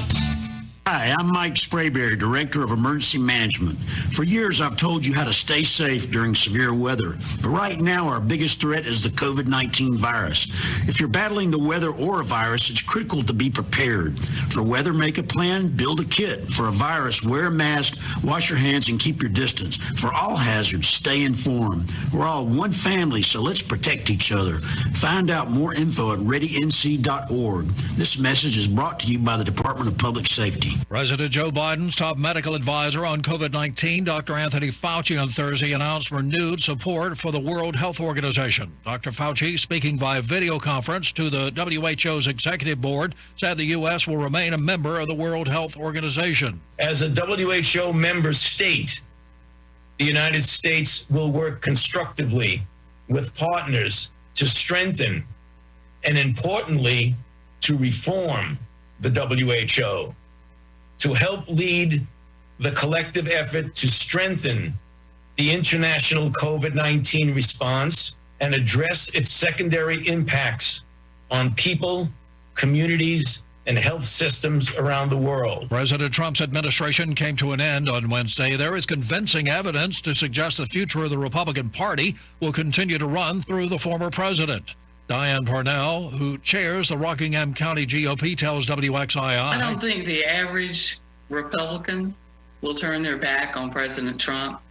Hi, I'm Mike Sprayberry, Director of Emergency Management. For years, I've told you how to stay safe during severe weather. But right now, our biggest threat is the COVID-19 virus. If you're battling the weather or a virus, it's critical to be prepared. For weather, make a plan, build a kit. For a virus, wear a mask, wash your hands, and keep your distance. For all hazards, stay informed. We're all one family, so let's protect each other. Find out more info at readync.org. This message is brought to you by the Department of Public Safety. President Joe Biden's top medical advisor on COVID-19, Dr. Anthony Fauci, on Thursday announced renewed support for the World Health Organization. Dr. Fauci, speaking via video conference to the WHO's executive board, said the U.S. will remain a member of the World Health Organization. As a WHO member state, the United States will work constructively with partners to strengthen and importantly, to reform the WHO, to help lead the collective effort to strengthen the international COVID-19 response and address its secondary impacts on people, communities, and health systems around the world. President Trump's administration came to an end on Wednesday. There is convincing evidence to suggest the future of the Republican Party will continue to run through the former president. Diane Parnell, who chairs the Rockingham County GOP, tells WXII. I don't think the average Republican will turn their back on President Trump.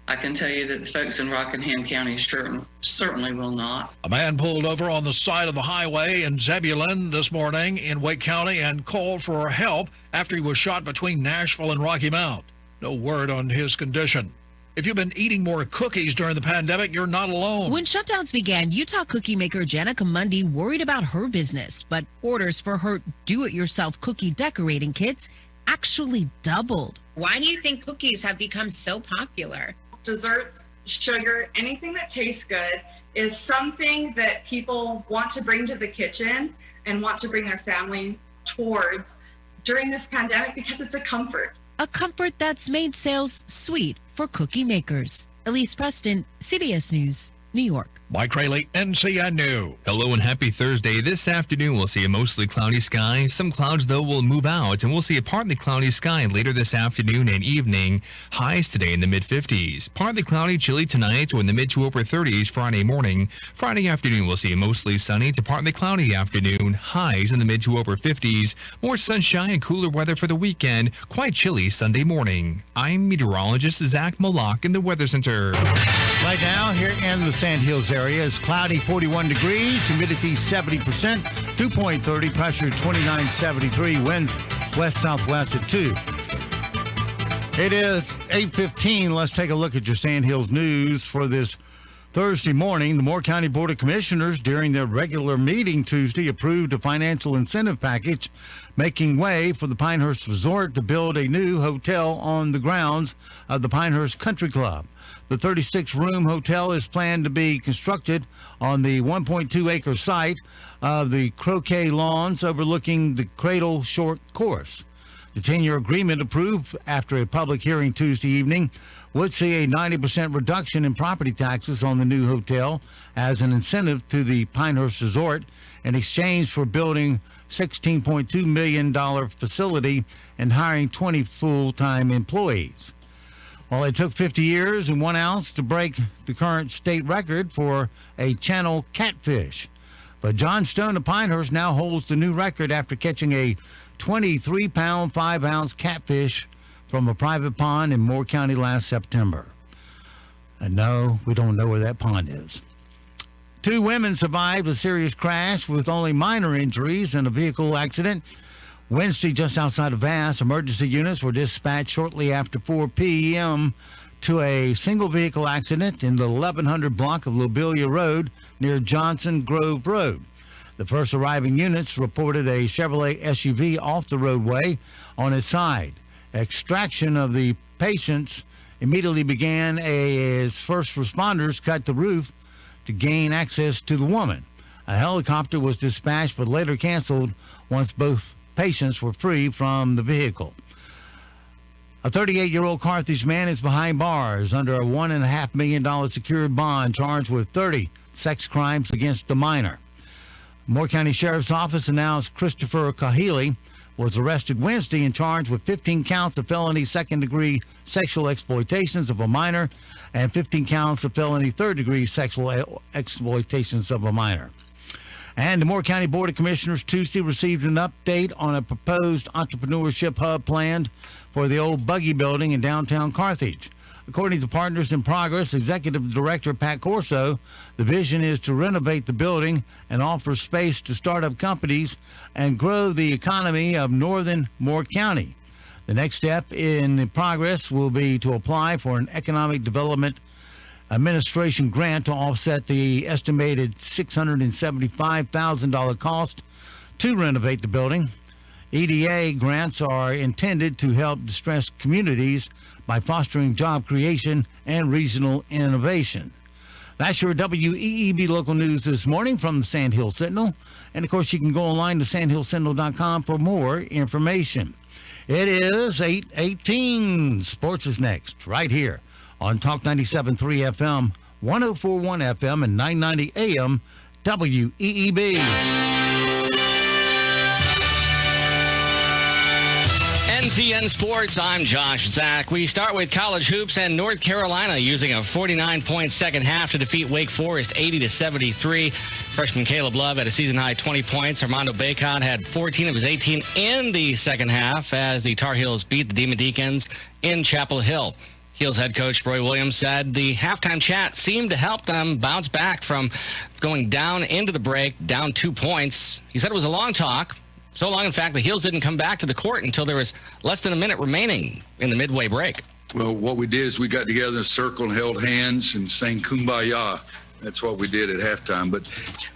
I can tell you that the folks in Rockingham County certainly will not. A man pulled over on the side of the highway in Zebulon this morning in Wake County and called for help after he was shot between Nashville and Rocky Mount. No word on his condition. If you've been eating more cookies during the pandemic, you're not alone. When shutdowns began, Utah cookie maker Jenica Mundy worried about her business, but orders for her do-it-yourself cookie decorating kits actually doubled. Why do you think cookies have become so popular? Desserts, sugar, anything that tastes good is something that people want to bring to the kitchen and want to bring their family towards during this pandemic because it's a comfort. A comfort that's made sales sweet for cookie makers. Elise Preston, CBS News, New York. Mike Rayleigh, NCN News. Hello and happy Thursday. This afternoon, we'll see a mostly cloudy sky. Some clouds, though, will move out, and we'll see a partly cloudy sky later this afternoon and evening. Highs today in the mid-50s. Partly cloudy, chilly tonight, or in the mid to upper 30s Friday morning. Friday afternoon, we'll see a mostly sunny to partly cloudy afternoon. Highs in the mid to upper 50s. More sunshine and cooler weather for the weekend. Quite chilly Sunday morning. I'm meteorologist Zach Malak in the Weather Center. Right now, here in the Sandhills area, it's cloudy, 41 degrees, humidity 70%, dew point 30, pressure 2973, winds west-southwest at 2. It is 8:15. Let's take a look at your Sandhills news for this Thursday morning. The Moore County Board of Commissioners, during their regular meeting Tuesday, approved a financial incentive package making way for the Pinehurst Resort to build a new hotel on the grounds of the Pinehurst Country Club. The 36-room hotel is planned to be constructed on the 1.2-acre site of the croquet lawns overlooking the Cradle Short Course. The 10-year agreement, approved after a public hearing Tuesday evening, would see a 90% reduction in property taxes on the new hotel as an incentive to the Pinehurst Resort in exchange for building $16.2 million facility and hiring 20 full-time employees. Well, it took 50 years and 1 ounce to break the current state record for a channel catfish. But John Stone of Pinehurst now holds the new record after catching a 23-pound, 5-ounce catfish from a private pond in Moore County last September. And no, we don't know where that pond is. 2 women survived a serious crash with only minor injuries in a vehicle accident Wednesday, just outside of Vass. Emergency units were dispatched shortly after 4 p.m. to a single vehicle accident in the 1100 block of Lobelia Road near Johnson Grove Road. The first arriving units reported a Chevrolet SUV off the roadway on its side. Extraction of the patients immediately began as first responders cut the roof to gain access to the woman. A helicopter was dispatched but later canceled once both patients were free from the vehicle. A 38-year-old Carthage man is behind bars under a $1.5 million secured bond, charged with 30 sex crimes against a minor. Moore County Sheriff's Office announced Christopher Kahili was arrested Wednesday and charged with 15 counts of felony second-degree sexual exploitations of a minor and 15 counts of felony third-degree sexual exploitations of a minor. And the Moore County Board of Commissioners Tuesday received an update on a proposed entrepreneurship hub planned for the old Buggy building in downtown Carthage. According to Partners in Progress Executive Director Pat Corso, the vision is to renovate the building and offer space to startup companies and grow the economy of northern Moore County. The next step in the progress will be to apply for an Economic Development Administration grant to offset the estimated $675,000 cost to renovate the building. EDA grants are intended to help distressed communities by fostering job creation and regional innovation. That's your WEEB local news this morning from the Sand Hill Sentinel. And, of course, you can go online to sandhillsentinel.com for more information. It is 8:18. Sports is next, right here on Talk 97.3 FM, 104.1 FM, and 990 AM WEEB. NCN Sports, I'm Josh Zach. We start with college hoops and North Carolina using a 49-point second half to defeat Wake Forest 80-73. Freshman Caleb Love had a season-high 20 points. Armando Bacot had 14 of his 18 in the second half as the Tar Heels beat the Demon Deacons in Chapel Hill. Heels head coach Roy Williams said the halftime chat seemed to help them bounce back from going down into the break, down 2 points. He said it was a long talk. So long, in fact, the Heels didn't come back to the court until there was less than a minute remaining in the midway break. Well, what we did is we got together in a circle and held hands and sang Kumbaya. That's what we did at halftime. But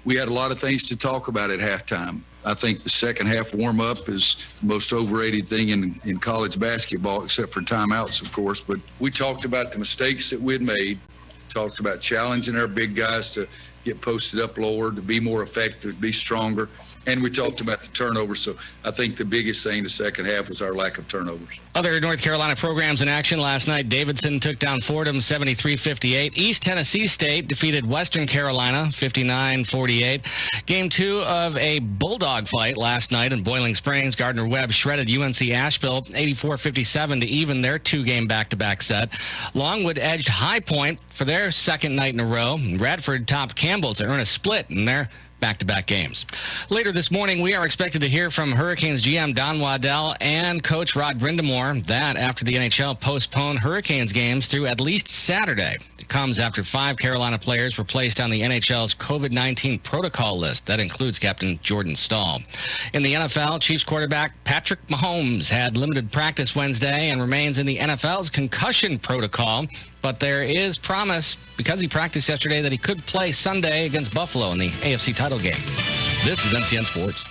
we had a lot of things to talk about at halftime. I think the second half warm-up is the most overrated thing in college basketball, except for timeouts, of course. But we talked about the mistakes that we'd made, talked about challenging our big guys to get posted up lower, to be more effective, be stronger. And we talked about the turnovers. So I think the biggest thing the second half was our lack of turnovers. Other North Carolina programs in action last night. Davidson took down Fordham 73-58. East Tennessee State defeated Western Carolina 59-48. Game 2 of a bulldog fight last night in Boiling Springs. Gardner-Webb shredded UNC Asheville 84-57 to even their 2-game back-to-back set. Longwood edged High Point for their second night in a row. Radford topped Campbell to earn a split in their back-to-back games. Later this morning, we are expected to hear from Hurricanes GM Don Waddell and Coach Rod Brindamore. That after the NHL postponed Hurricanes games through at least Saturday. It comes after 5 Carolina players were placed on the NHL's COVID-19 protocol list. That includes Captain Jordan Stahl. In the NFL, Chiefs quarterback Patrick Mahomes had limited practice Wednesday and remains in the NFL's concussion protocol. But there is promise, because he practiced yesterday, that he could play Sunday against Buffalo in the AFC title game. This is NCN Sports.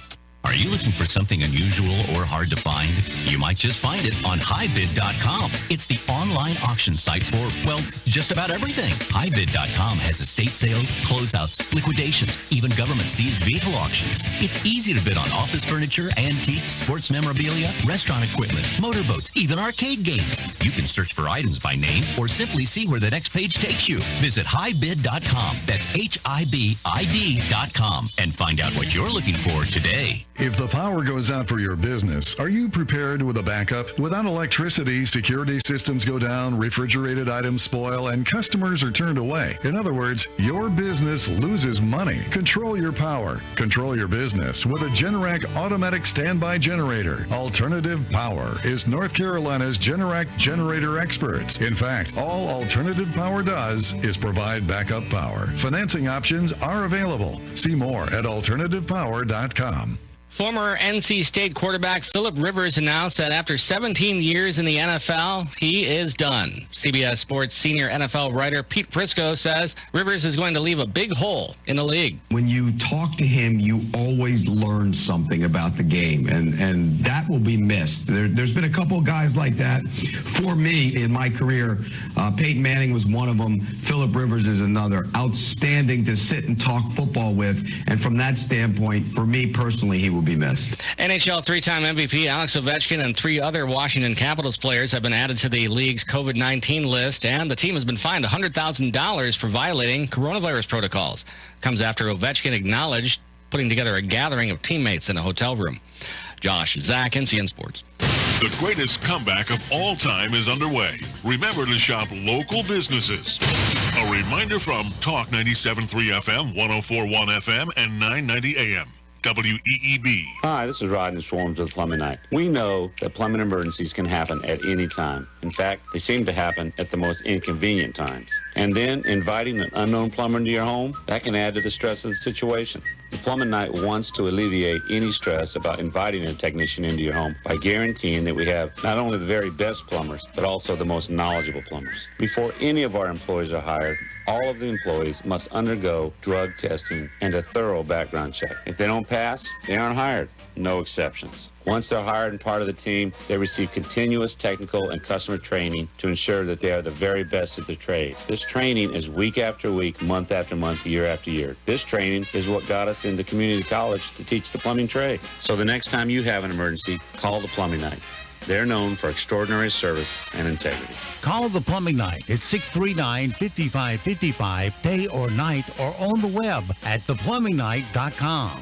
Are you looking for something unusual or hard to find? You might just find it on highbid.com. It's the online auction site for, well, just about everything. Highbid.com has estate sales, closeouts, liquidations, even government-seized vehicle auctions. It's easy to bid on office furniture, antiques, sports memorabilia, restaurant equipment, motorboats, even arcade games. You can search for items by name or simply see where the next page takes you. Visit highbid.com. That's HIBID.com and find out what you're looking for today. If the power goes out for your business, are you prepared with a backup? Without electricity, security systems go down, refrigerated items spoil, and customers are turned away. In other words, your business loses money. Control your power. Control your business with a Generac automatic standby generator. Alternative Power is North Carolina's Generac generator experts. In fact, all Alternative Power does is provide backup power. Financing options are available. See more at alternativepower.com. Former NC State quarterback Phillip Rivers announced that after 17 years in the NFL, he is done. CBS Sports senior NFL writer Pete Prisco says Rivers is going to leave a big hole in the league. When you talk to him, you always learn something about the game, and that will be missed. There's been a couple of guys like that for me in my career. Peyton Manning was one of them. Phillip Rivers is another. Outstanding to sit and talk football with, and from that standpoint, for me personally, he will be missed. NHL 3-time MVP Alex Ovechkin and 3 other Washington Capitals players have been added to the league's COVID-19 list, and the team has been fined $100,000 for violating coronavirus protocols. Comes after Ovechkin acknowledged putting together a gathering of teammates in a hotel room. Josh Zach, NCN Sports. The greatest comeback of all time is underway. Remember to shop local businesses. A reminder from Talk 97.3 FM, 104.1 FM, and 990 AM. WEEB. Hi, this is Rodney Swarms with Plumbing Night. We know that plumbing emergencies can happen at any time. In fact, they seem to happen at the most inconvenient times. And then inviting an unknown plumber into your home, that can add to the stress of the situation. Plumbing Night wants to alleviate any stress about inviting a technician into your home by guaranteeing that we have not only the very best plumbers, but also the most knowledgeable plumbers. Before any of our employees are hired, all of the employees must undergo drug testing and a thorough background check. If they don't pass, they aren't hired. No exceptions. Once they're hired and part of the team, they receive continuous technical and customer training to ensure that they are the very best at their trade. This training is week after week, month after month, year after year. This training is what got us into community college to teach the plumbing trade. So the next time you have an emergency, call the Plumbing Night. They're known for extraordinary service and integrity. Call the Plumbing Night at 639-5555, day or night, or on the web at theplumbingnight.com.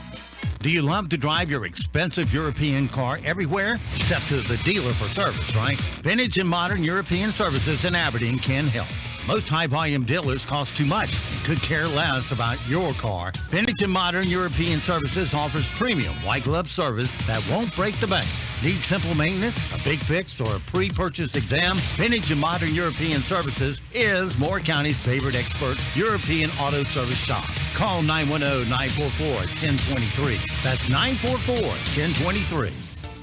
Do you love to drive your expensive European car everywhere except to the dealer for service, right? Vintage and Modern European Services in Aberdeen can help. Most high-volume dealers cost too much and could care less about your car. Vintage and Modern European Services offers premium white glove service that won't break the bank. Need simple maintenance, a big fix, or a pre-purchase exam? Vintage and Modern European Services is Moore County's favorite expert European auto service shop. Call 910-944-1023. That's 944-1023.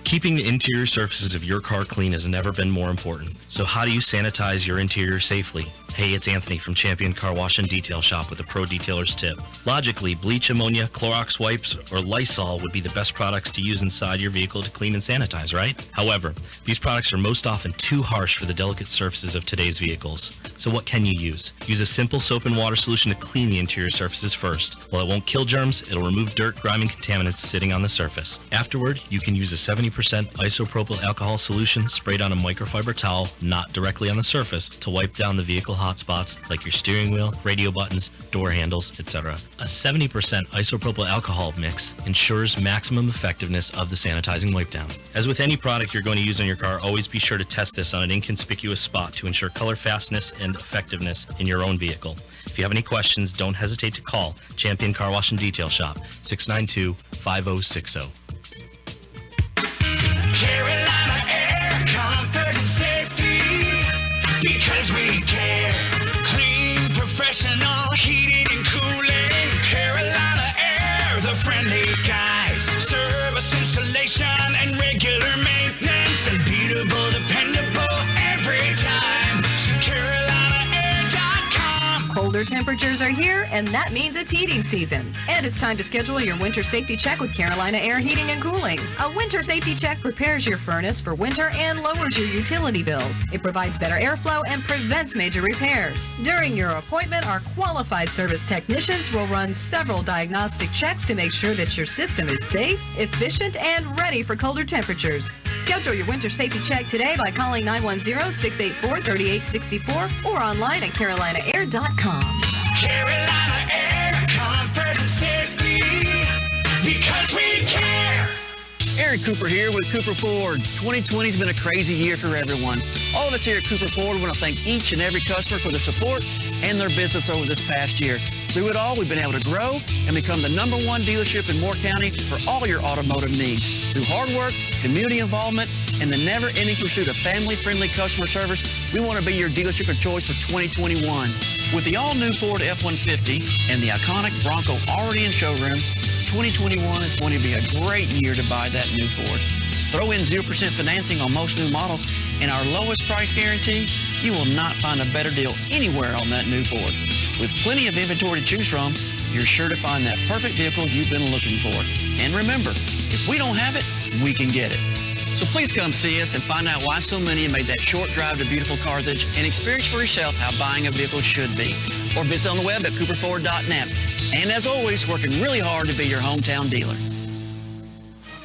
Keeping the interior surfaces of your car clean has never been more important. So how do you sanitize your interior safely? Hey, it's Anthony from Champion Car Wash and Detail Shop with a pro detailer's tip. Logically, bleach, ammonia, Clorox wipes, or Lysol would be the best products to use inside your vehicle to clean and sanitize, right? However, these products are most often too harsh for the delicate surfaces of today's vehicles. So what can you use? Use a simple soap and water solution to clean the interior surfaces first. While it won't kill germs, it'll remove dirt, grime, and contaminants sitting on the surface. Afterward, you can use a 70% isopropyl alcohol solution sprayed on a microfiber towel, not directly on the surface, to wipe down the vehicle hot spots like your steering wheel, radio buttons, door handles, etc. A 70% isopropyl alcohol mix ensures maximum effectiveness of the sanitizing wipe down. As with any product you're going to use on your car, always be sure to test this on an inconspicuous spot to ensure color fastness and effectiveness in your own vehicle. If you have any questions, don't hesitate to call Champion Car Wash and Detail Shop, 692-5060. Carolina Air Comfort and Safety, because we care. Clean, professional heating and cooling. Carolina Air, the friendly guys. Service, installation, and regular maintenance. Unbeatable, dependable every time. So CarolinaAir.com. Colder temperatures are here, and that means it's heating season. And it's time to schedule your winter safety check with Carolina Air Heating and Cooling. A winter safety check prepares your furnace for winter and lowers your utility bills. It provides better airflow and prevents major repairs. During your appointment, our qualified service technicians will run several diagnostic checks to make sure that your system is safe, efficient, and ready for colder temperatures. Schedule your winter safety check today by calling 910-684-3864 or online at CarolinaAir.com. Carolina Air Comfort and Safety, because we care. Aaron Cooper here with Cooper Ford. 2020 has been a crazy year for everyone. All of us here at Cooper Ford want to thank each and every customer for their support and their business over this past year. Through it all, we've been able to grow and become the #1 dealership in Moore County for all your automotive needs. Through hard work, community involvement, and the never-ending pursuit of family-friendly customer service, we want to be your dealership of choice for 2021. With the all-new Ford F-150 and the iconic Bronco already in showrooms, 2021 is going to be a great year to buy that new Ford. Throw in 0% financing on most new models and our lowest price guarantee. You will not find a better deal anywhere on that new Ford. With plenty of inventory to choose from, you're sure to find that perfect vehicle you've been looking for. And remember, if we don't have it, we can get it. So please come see us and find out why so many have made that short drive to beautiful Carthage and experience for yourself how buying a vehicle should be. Or visit on the web at cooperford.net. And as always, working really hard to be your hometown dealer.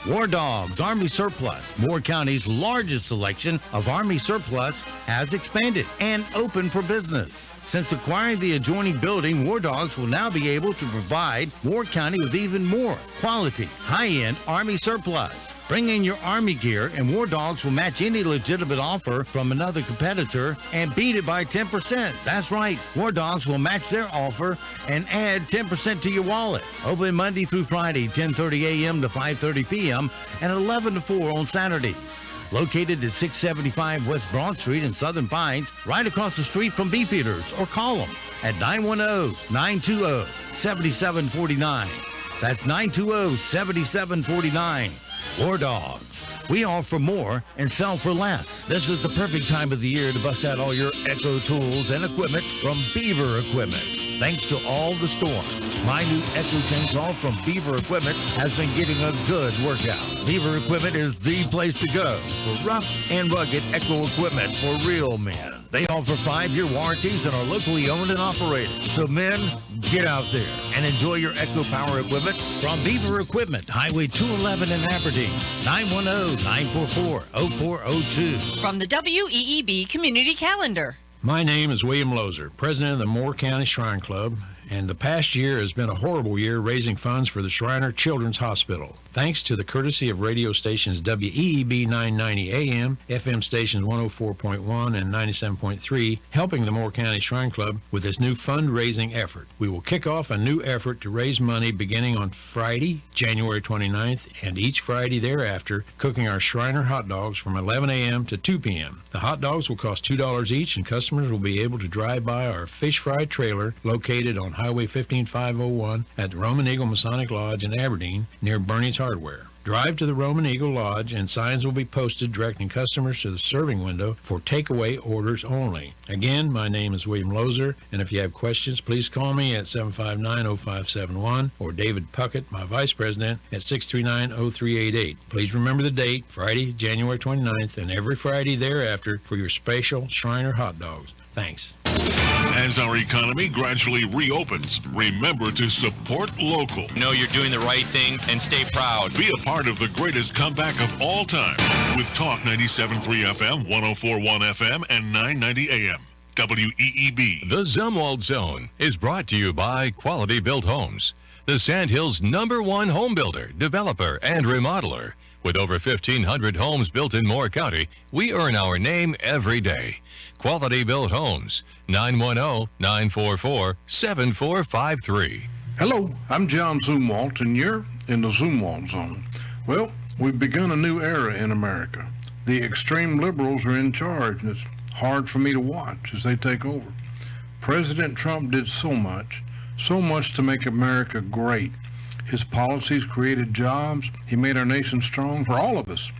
War Dogs Army Surplus, Moore County's largest selection of Army surplus, has expanded and open for business. Since acquiring the adjoining building, War Dogs will now be able to provide Moore County with even more quality, high-end Army surplus. Bring in your Army gear and War Dogs will match any legitimate offer from another competitor and beat it by 10%. That's right, War Dogs will match their offer and add 10% to your wallet. Open Monday through Friday, 10:30 a.m. to 5:30 p.m. and 11 to 4 on Saturdays. Located at 675 West Broad Street in Southern Pines, right across the street from Beefeaters, or call them at 910-920-7749. That's 920-7749. War Dogs. We offer more and sell for less. This is the perfect time of the year to bust out all your Echo tools and equipment from Beaver Equipment. Thanks to all the storms, my new Echo chainsaw from Beaver Equipment has been getting a good workout. Beaver Equipment is the place to go for rough and rugged Echo equipment for real men. They offer 5-year warranties and are locally owned and operated. So men, get out there and enjoy your Echo Power equipment from Beaver Equipment, Highway 211 in Aberdeen, 910-944-0402. From the WEEB Community Calendar. My name is William Lozer, president of the Moore County Shrine Club, and the past year has been a horrible year raising funds for the Shriner Children's Hospital. Thanks to the courtesy of radio stations WEEB 990 AM, FM stations 104.1 and 97.3, helping the Moore County Shrine Club with this new fundraising effort. We will kick off a new effort to raise money beginning on Friday, January 29th, and each Friday thereafter, cooking our Shriner hot dogs from 11 a.m. to 2 p.m. The hot dogs will cost $2 each, and customers will be able to drive by our fish fry trailer located on Highway 15501 at the Roman Eagle Masonic Lodge in Aberdeen near Bernie's Hardware. Drive to the Roman Eagle Lodge and signs will be posted directing customers to the serving window for takeaway orders only. Again, my name is William Lozer, and if you have questions, please call me at 759-0571 or David Puckett, my vice president, at 639-0388. Please remember the date, Friday, January 29th, and every Friday thereafter for your special Shriner hot dogs. Thanks. As our economy gradually reopens, remember to support local. Know you're doing the right thing and stay proud. Be a part of the greatest comeback of all time with Talk 97.3 FM, 104.1 FM, and 990 AM. WEEB. The Zumwalt Zone is brought to you by Quality Built Homes, the Sandhills' #1 home builder, developer, and remodeler. With over 1,500 homes built in Moore County, we earn our name every day. Quality Built Homes, 910-944-7453. Hello, I'm John Zumwalt, and you're in the Zumwalt Zone. Well, we've begun a new era in America. The extreme liberals are in charge, and it's hard for me to watch as they take over. President Trump did so much to make America great. His policies created jobs. He made our nation strong for all of us.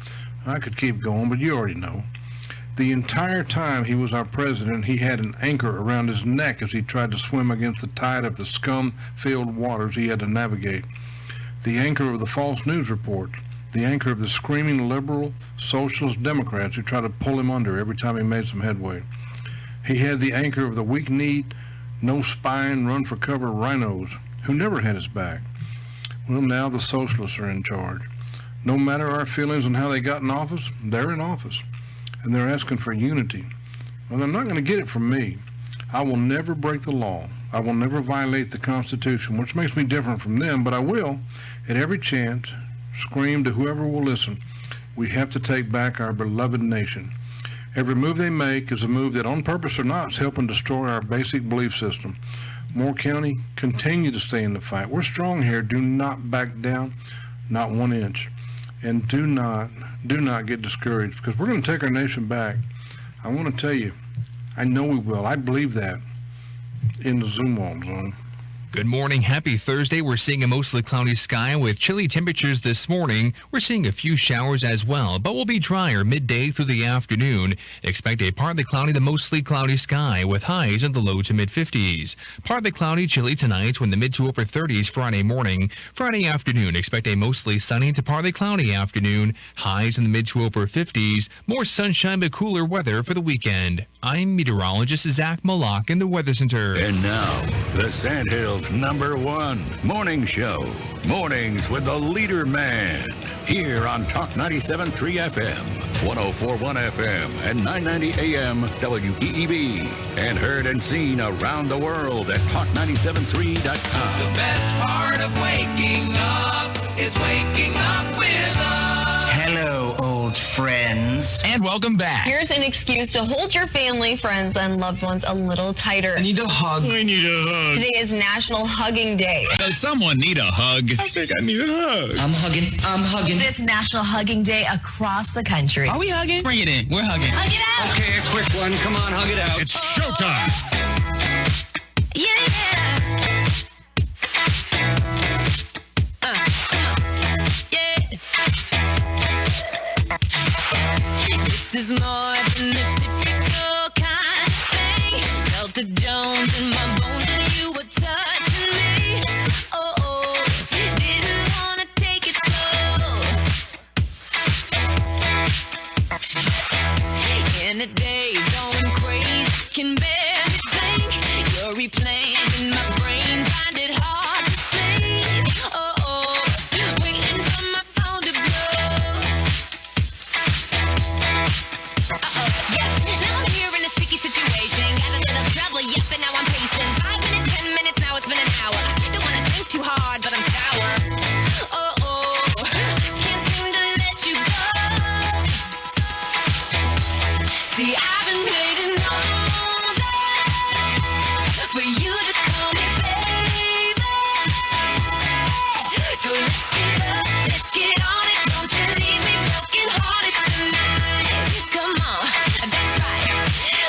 I could keep going, but you already know. The entire time he was our president, he had an anchor around his neck as he tried to swim against the tide of the scum-filled waters he had to navigate. The anchor of the false news reports, the anchor of the screaming liberal, socialist Democrats who tried to pull him under every time he made some headway. He had the anchor of the weak-kneed, no-spine, run-for-cover rhinos who never had his back. Well, now the socialists are in charge. No matter our feelings on how they got in office, they're in office. And they're asking for unity. Well, they're not going to get it from me. I will never break the law. I will never violate the Constitution, which makes me different from them, but I will, at every chance, scream to whoever will listen, we have to take back our beloved nation. Every move they make is a move that, on purpose or not, is helping destroy our basic belief system. Moore County, continue to stay in the fight. We're strong here. Do not back down, not 1 inch. And do not get discouraged, because we're going to take our nation back. I want to tell you, I know we will. I believe that in the Zumwalt Zone. Good morning. Happy Thursday. We're seeing a mostly cloudy sky with chilly temperatures this morning. We're seeing a few showers as well, but we'll be drier midday through the afternoon. Expect a partly cloudy to mostly cloudy sky with highs in the low to mid 50s. Partly cloudy, chilly tonight with the mid to upper 30s Friday morning. Friday afternoon, expect a mostly sunny to partly cloudy afternoon. Highs in the mid to upper 50s. More sunshine but cooler weather for the weekend. I'm meteorologist Zach Malak in the Weather Center. And now, the Sandhills' #1 morning show. Mornings with the LeaderMan. Here on Talk 97.3 FM, 104.1 FM, and 990 AM WEEB. And heard and seen around the world at Talk973.com. The best part of waking up is waking up with us. Hello, old friends. And welcome back. Here's an excuse to hold your family, friends, and loved ones a little tighter. I need a hug. I need a hug. Today is National Hugging Day. Does someone need a hug? I think I need a hug. I'm hugging. It is National Hugging Day across the country. Are we hugging? Bring it in. We're hugging. Hug it out. Okay, a quick one. Come on, hug it out. It's showtime. Yeah. This is more than the typical kind of thing. Felt the Jones in my bones when you were touching me. Oh, oh, didn't wanna take it slow. And the day's going crazy, can barely think. You're replaying in my brain, find it hard to sleep. Oh, oh, waiting for my phone to blow. Yeah, now I'm here in a sticky situation. Got a little trouble, yep, and now I'm pacing. 5 minutes, 10 minutes, now it's been an hour. Don't wanna think too hard, but I'm sour. Oh, oh, can't seem to let you go. See, I've been waiting all day for you to call me baby. So let's get on it. Don't you leave me broken hearted tonight. Come on, that's right.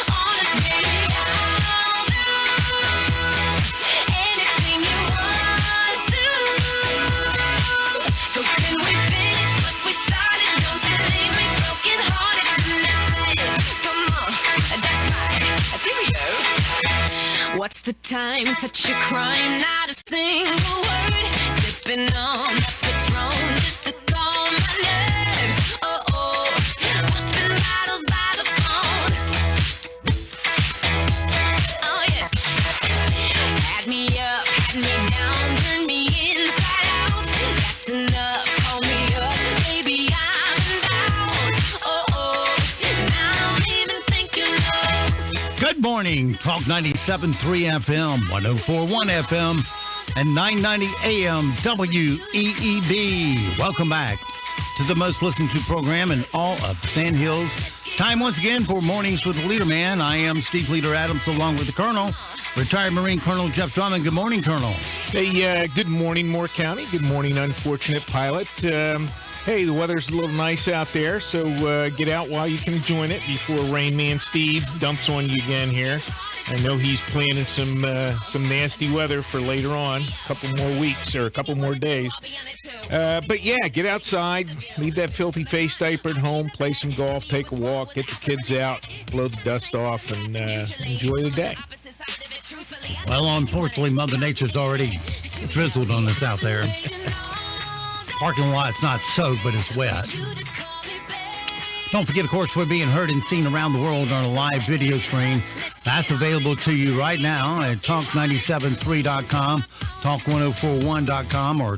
Honest, baby, I'll do anything you want to. So can we finish what we started? Don't you leave me broken hearted tonight. Come on, that's right. Cheerio. What's the time? Such a crime, not a single word. Sipping on that Patron just to calm my nerves. Oh, oh, popping bottles by the phone. Oh, yeah. Had me up, had me down, turned me inside out. That's enough, call me up, baby, I'm down. Oh, oh, now I don't even think you know. Good morning. Talk 97.3 FM, 104.1 FM, and 990 AM WEEB. Welcome back to the most listened to program in all of Sand Hills. Time once again for Mornings with the LeaderMan. I am Steve Leader Adams along with the Colonel, retired Marine Colonel Jeff Drummond. Good morning, Colonel. Hey, good morning, Moore County. Good morning, unfortunate pilot. Hey, the weather's a little nice out there, so get out while you can enjoy it before Rain Man Steve dumps on you again here. I know he's planning some nasty weather for later on, a couple more weeks or a couple more days. But yeah, get outside, leave that filthy face diaper at home, play some golf, take a walk, get the kids out, blow the dust off, and enjoy the day. Well, unfortunately, Mother Nature's already drizzled on us out there. Parking lot's not soaked, but it's wet. Don't forget, of course, we're being heard and seen around the world on a live video stream. That's available to you right now at talk973.com, talk1041.com, or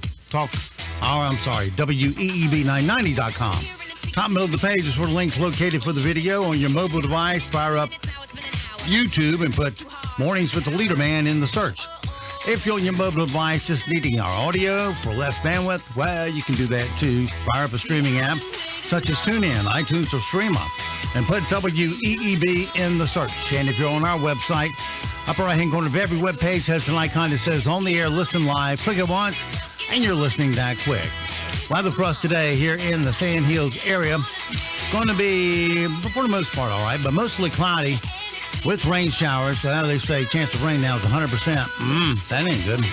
WEEB990.com. Top middle of the page is where the link's located for the video. On your mobile device, fire up YouTube and put Mornings with the LeaderMan in the search. If you're on your mobile device just needing our audio for less bandwidth, well, you can do that too. Fire up a streaming app such as TuneIn, iTunes, or Streama, and put WEEB in the search. And if you're on our website, upper right-hand corner of every web page has an icon that says On the Air, Listen Live. Click it once, and you're listening that quick. Weather for us today here in the Sand Hills area, going to be, for the most part, all right, but mostly cloudy with rain showers. So they say chance of rain now is 100%. That ain't good. A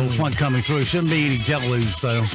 little fun coming through. Shouldn't be any jellos, though.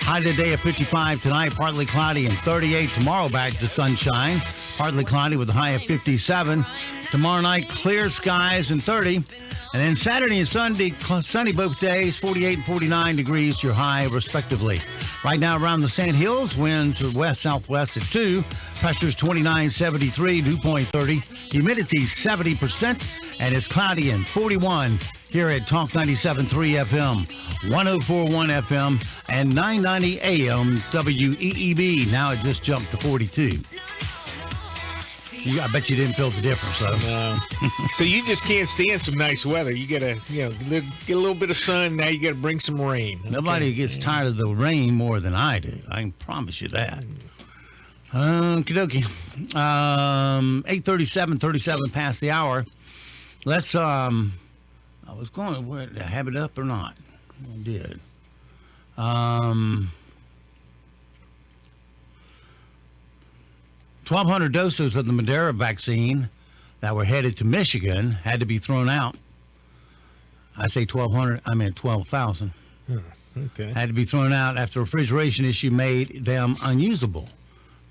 High today at 55 tonight, partly cloudy, and 38 tomorrow. Back to sunshine. Partly cloudy with a high of 57. Tomorrow night, clear skies and 30. And then Saturday and Sunday, sunny both days, 48 and 49 degrees, your high, respectively. Right now around the Sand Hills, winds are west-southwest at 2. Pressure's 29, 73, dew point 30. Humidity 70%, and it's cloudy and 41 here at Talk 97.3 FM, 104.1 FM, and 990 AM WEEB. Now it just jumped to 42. I bet you didn't feel the difference, though. No. So you just can't stand some nice weather. You gotta, get a little bit of sun. Now you gotta bring some rain. Nobody gets tired of the rain more than I do. I can promise you that. Okie dokie. 8:37, 37 past the hour. Let's. I was going. Where did I have it up or not? I did. 1,200 doses of the Moderna vaccine that were headed to Michigan had to be thrown out. I say 1,200, I meant 12,000. Okay. Had to be thrown out after a refrigeration issue made them unusable.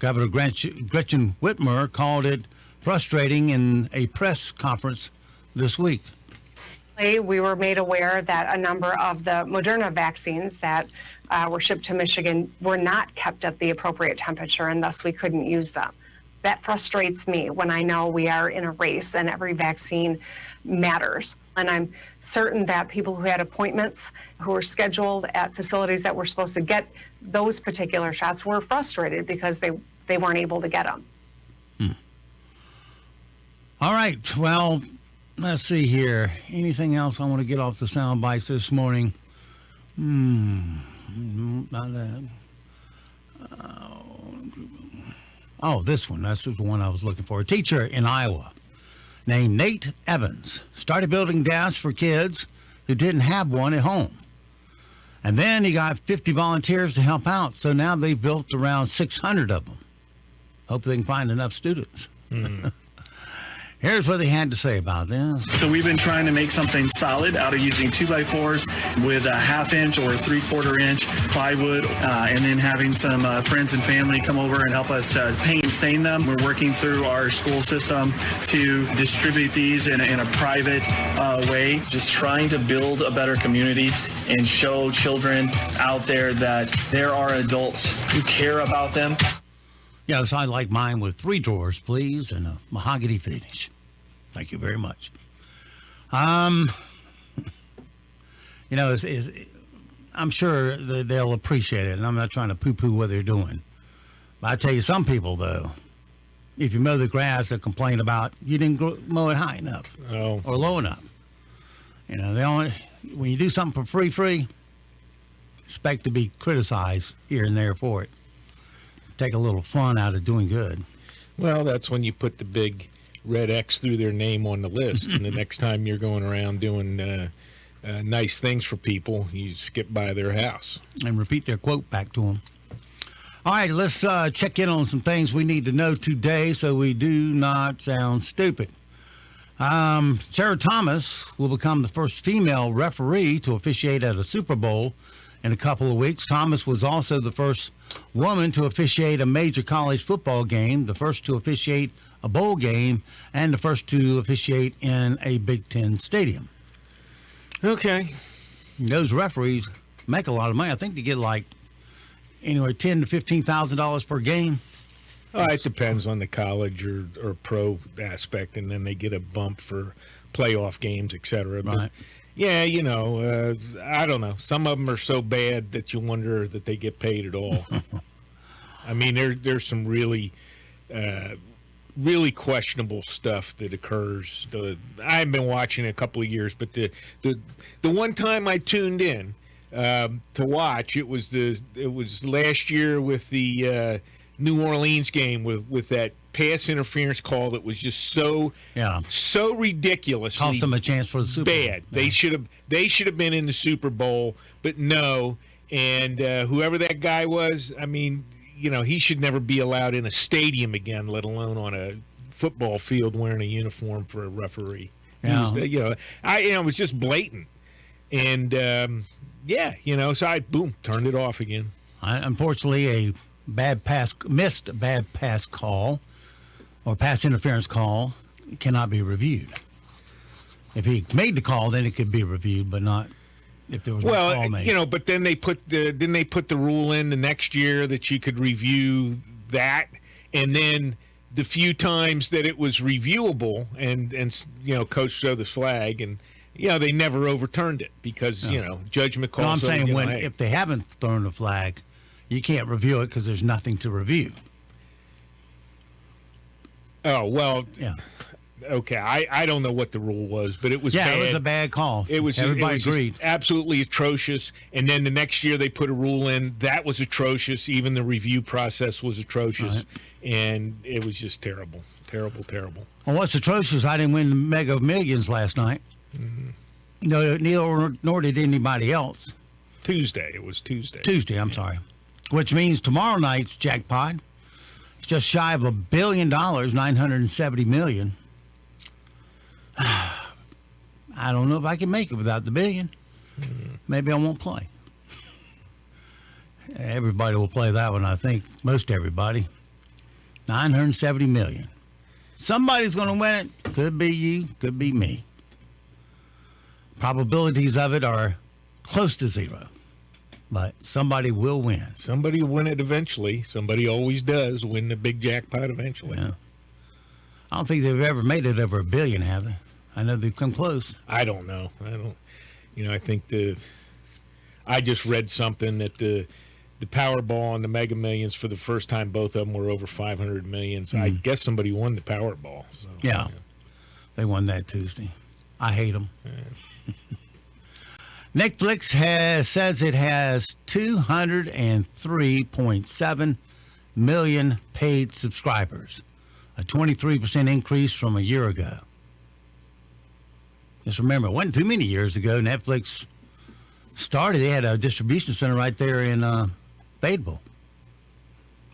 Governor Gretchen Whitmer called it frustrating in a press conference this week. We were made aware that a number of the Moderna vaccines that were shipped to Michigan were not kept at the appropriate temperature, and thus we couldn't use them. That frustrates me when I know we are in a race and every vaccine matters. And I'm certain that people who had appointments, who were scheduled at facilities that were supposed to get those particular shots, were frustrated because they weren't able to get them. All right. Well, let's see here. Anything else I want to get off the sound bites this morning? Not that. Oh, this one. That's the one I was looking for. A teacher in Iowa named Nate Evans started building desks for kids who didn't have one at home. And then he got 50 volunteers to help out. So now they've built around 600 of them. Hope they can find enough students. Here's what they had to say about this. So we've been trying to make something solid out of using 2x4s with a 1/2 inch or 3/4 inch plywood, and then having some friends and family come over and help us paint and stain them. We're working through our school system to distribute these in a private way, just trying to build a better community and show children out there that there are adults who care about them. Yes, I'd like mine with 3 drawers, please, and a mahogany finish. Thank you very much. You know, I'm sure that they'll appreciate it, and I'm not trying to poo-poo what they're doing. But I tell you, some people, though, if you mow the grass, they'll complain about you didn't mow it high enough or low enough. You know, when you do something for free, expect to be criticized here and there for it. Take a little fun out of doing good. Well, that's when you put the big red X through their name on the list, and the next time you're going around doing nice things for people, you skip by their house. And repeat their quote back to them. All right, let's check in on some things we need to know today so we do not sound stupid. Sarah Thomas will become the first female referee to officiate at a Super Bowl in a couple of weeks. Thomas was also the first woman to officiate a major college football game, the first to officiate a bowl game, and the first to officiate in a Big Ten stadium. Okay. Those referees make a lot of money. I think they get like anywhere $10,000 to $15,000 per game. It depends on the college or pro aspect, and then they get a bump for playoff games, etc. Right. But yeah, you know, I don't know. Some of them are so bad that you wonder that they get paid at all. I mean, there's some really questionable stuff that occurs. I haven't been watching it a couple of years, but the one time I tuned in to watch, it was last year with the New Orleans game with that pass interference call that was just so ridiculous. Cost them a chance for the Super Bowl. Bad. Yeah. They should have been in the Super Bowl, but no. And whoever that guy was, I mean, you know, he should never be allowed in a stadium again, let alone on a football field wearing a uniform for a referee. Yeah. It was just blatant. And so I turned it off again. Unfortunately, a missed bad pass call or pass interference call cannot be reviewed. If he made the call, then it could be reviewed, but not if there was no call made. You know, but then they put the rule in the next year that you could review that, and then the few times that it was reviewable and you know, coach throw the flag, and they never overturned it because Judge McCall. No, I'm saying if they haven't thrown the flag, you can't review it because there's nothing to review. Oh, well, yeah. Okay, I don't know what the rule was, but it was bad. It was a bad call. Everybody agreed. Absolutely atrocious. And then the next year they put a rule in. That was atrocious. Even the review process was atrocious. Right. And it was just terrible. Terrible, terrible. Well, what's atrocious, I didn't win the Mega Millions last night. Mm-hmm. No, nor did anybody else. It was Tuesday. I'm sorry. Which means tomorrow night's jackpot is just shy of $1 billion, $970 million. I don't know if I can make it without the billion. Maybe I won't play. Everybody will play that one, I think. Most everybody. $970 million. Somebody's going to win it. Could be you, could be me. Probabilities of it are close to zero, but somebody will win. Somebody will win it eventually. Somebody always does win the big jackpot eventually. Yeah. I don't think they've ever made it over $1 billion, have they? I know they've come close. I don't know. I think I just read something that the Powerball and the Mega Millions for the first time, both of them were over 500 million. So I guess somebody won the Powerball. So, yeah. They won that Tuesday. I hate them. Yeah. Netflix says it has 203.7 million paid subscribers, a 23% increase from a year ago. Just remember, it wasn't too many years ago Netflix started. They had a distribution center right there in Fayetteville.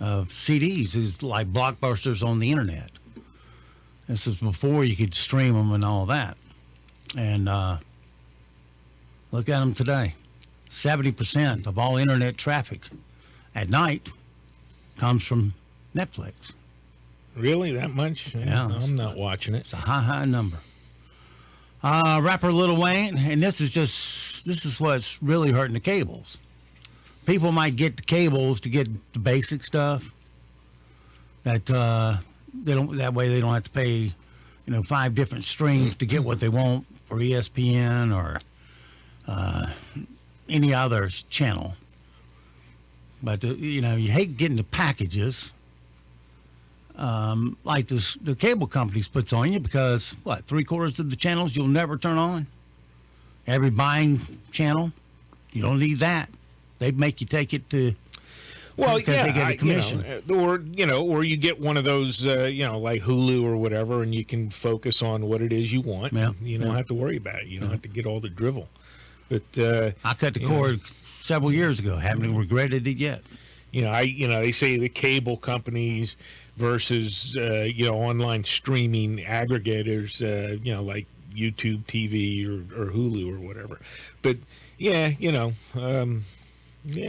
CDs is like Blockbusters on the internet. This is before you could stream them and all that. And look at them today. 70% of all internet traffic at night comes from Netflix. Really? That much? Yeah. I'm not watching it. It's a high number. Rapper Lil Wayne, and this is what's really hurting the cables. People might get the cables to get the basic stuff. That that way they don't have to pay, 5 different streams to get what they want for ESPN or any other channel. But you hate getting the packages like the cable companies puts on you, because 3/4 of the channels you'll never turn on. Every buying channel, you don't need that. They make you take it to. Well, because they get a commission. or you get one of those, like Hulu or whatever, and you can focus on what it is you want. Yeah. You don't have to worry about it. You don't have to get all the drivel. But I cut the cord several years ago. Haven't regretted it yet. They say the cable companies versus online streaming aggregators, like YouTube TV or Hulu or whatever. But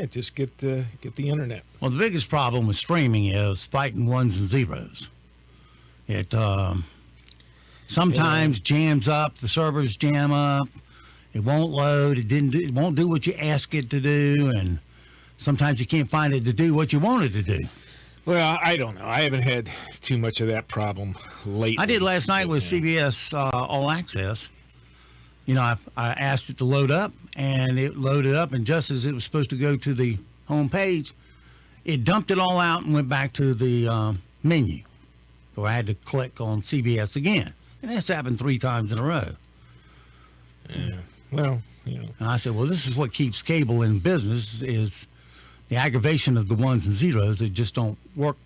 just get the internet. Well, the biggest problem with streaming is fighting ones and zeros. It sometimes jams up. The servers jam up. It won't load. It won't do what you ask it to do, and sometimes you can't find it to do what you want it to do. Well, I don't know. I haven't had too much of that problem lately. I did last night with CBS All Access. I asked it to load up, and it loaded up, and just as it was supposed to go to the home page, it dumped it all out and went back to the menu. So I had to click on CBS again. And that's happened 3 times in a row. Yeah. Well, And I said, well, this is what keeps cable in business, is the aggravation of the ones and zeros that just don't work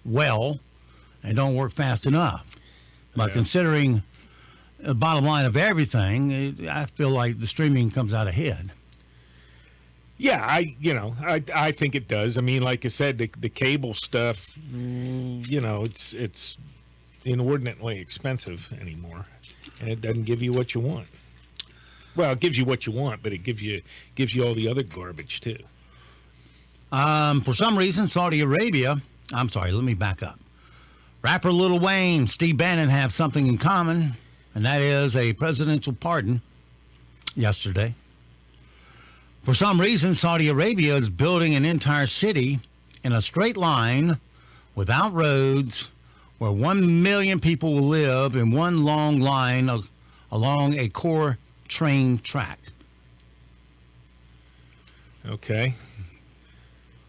well and don't work fast enough. But considering the bottom line of everything, I feel like the streaming comes out ahead. Yeah, I think it does. I mean, like I said, the cable stuff, it's inordinately expensive anymore, and it doesn't give you what you want. Well, it gives you what you want, but it gives you all the other garbage too. For some reason, Saudi Arabia. I'm sorry. Let me back up. Rapper Lil Wayne, Steve Bannon have something in common, and that is a presidential pardon yesterday. For some reason, Saudi Arabia is building an entire city in a straight line without roads, where 1 million people will live in one long line along a core train track. Okay.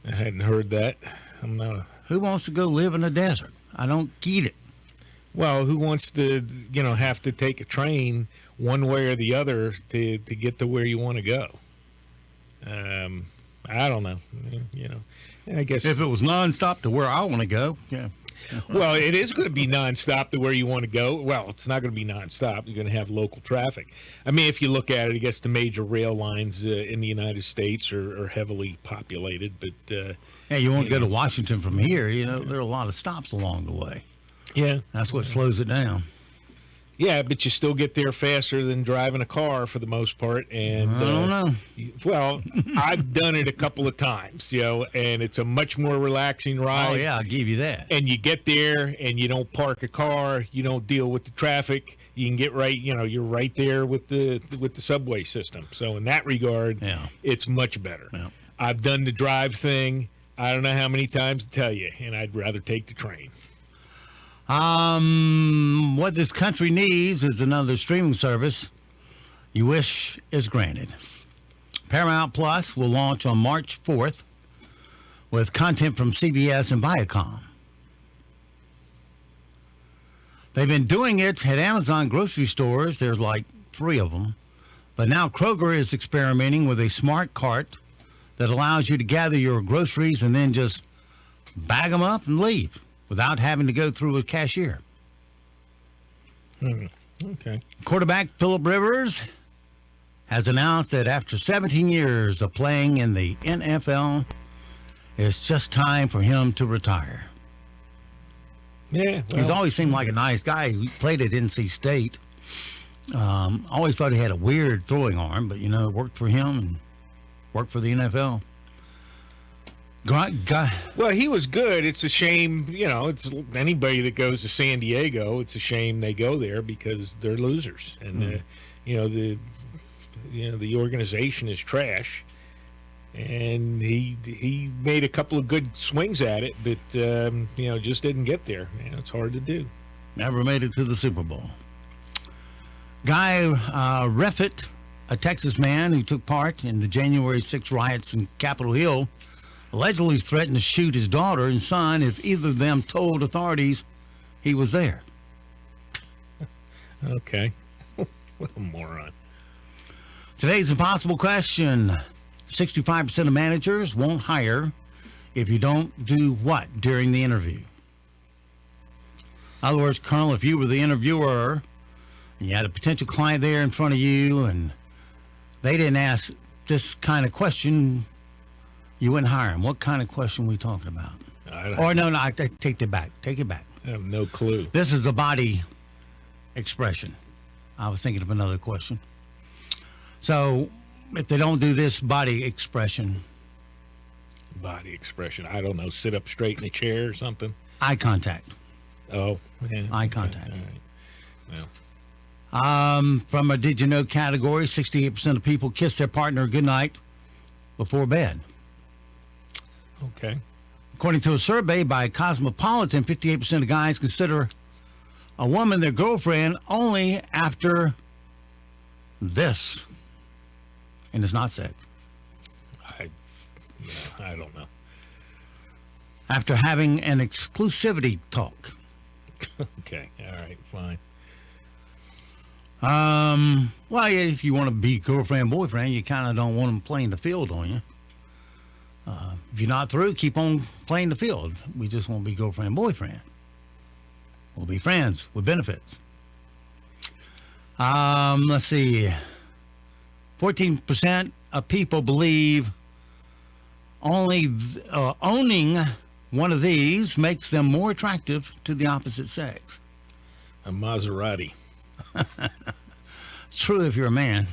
I hadn't heard that. I'm not. Who wants to go live in the desert? I don't get it. Well, who wants to, have to take a train one way or the other to get to where you want to go? I don't know. I guess if it was nonstop to where I want to go, yeah. Well, it is going to be nonstop to where you want to go. Well, it's not going to be nonstop. You're going to have local traffic. I mean, if you look at it, I guess the major rail lines in the United States are heavily populated. But yeah, you won't go to Washington from here. There are a lot of stops along the way. Yeah, that's what slows it down. Yeah, but you still get there faster than driving a car for the most part. And I don't know. Well, I've done it a couple of times, and it's a much more relaxing ride. Oh, yeah, I'll give you that. And you get there and you don't park a car, you don't deal with the traffic. You can get right, you're right there with the subway system. So in that regard, it's much better. Yeah. I've done the drive thing. I don't know how many times to tell you, and I'd rather take the train. What this country needs is another streaming service you wish is granted. Paramount Plus will launch on March 4th with content from CBS and Viacom. They've been doing it at Amazon grocery stores. There's like 3 of them. But now Kroger is experimenting with a smart cart that allows you to gather your groceries and then just bag them up and leave without having to go through a cashier. Okay. Quarterback Phillip Rivers has announced that after 17 years of playing in the NFL, it's just time for him to retire. Yeah. He's always seemed like a nice guy. He played at NC State. Always thought he had a weird throwing arm, but, it worked for him and worked for the NFL. Well, he was good. It's a shame, it's anybody that goes to San Diego, it's a shame they go there because they're losers. And, the organization is trash. And he made a couple of good swings at it, but, just didn't get there. It's hard to do. Never made it to the Super Bowl. Guy Reffitt, a Texas man who took part in the January 6 riots in Capitol Hill, allegedly threatened to shoot his daughter and son if either of them told authorities he was there. Okay. What a moron. Today's impossible question. 65% of managers won't hire if you don't do what during the interview? In other words, Colonel, if you were the interviewer and you had a potential client there in front of you and they didn't ask this kind of question, you wouldn't hire him. What kind of question are we talking about? I take it back. Take it back. I have no clue. This is a body expression. I was thinking of another question. So, if they don't do this body expression. Body expression. I don't know. Sit up straight in a chair or something. Eye contact. Oh, yeah. Eye contact. All right. Well. From a did you know category, 68% of people kiss their partner goodnight before bed. Okay. According to a survey by Cosmopolitan, 58% of guys consider a woman their girlfriend only after this. And it's not sex. I don't know. After having an exclusivity talk. Okay. All right. Fine. Well, yeah, if you want to be girlfriend, boyfriend, you kind of don't want them playing the field on you. If you're not through, keep on playing the field. We just won't be girlfriend, boyfriend. We'll be friends with benefits. Let's see. 14% of people believe only owning one of these makes them more attractive to the opposite sex. A Maserati. It's true if you're a man.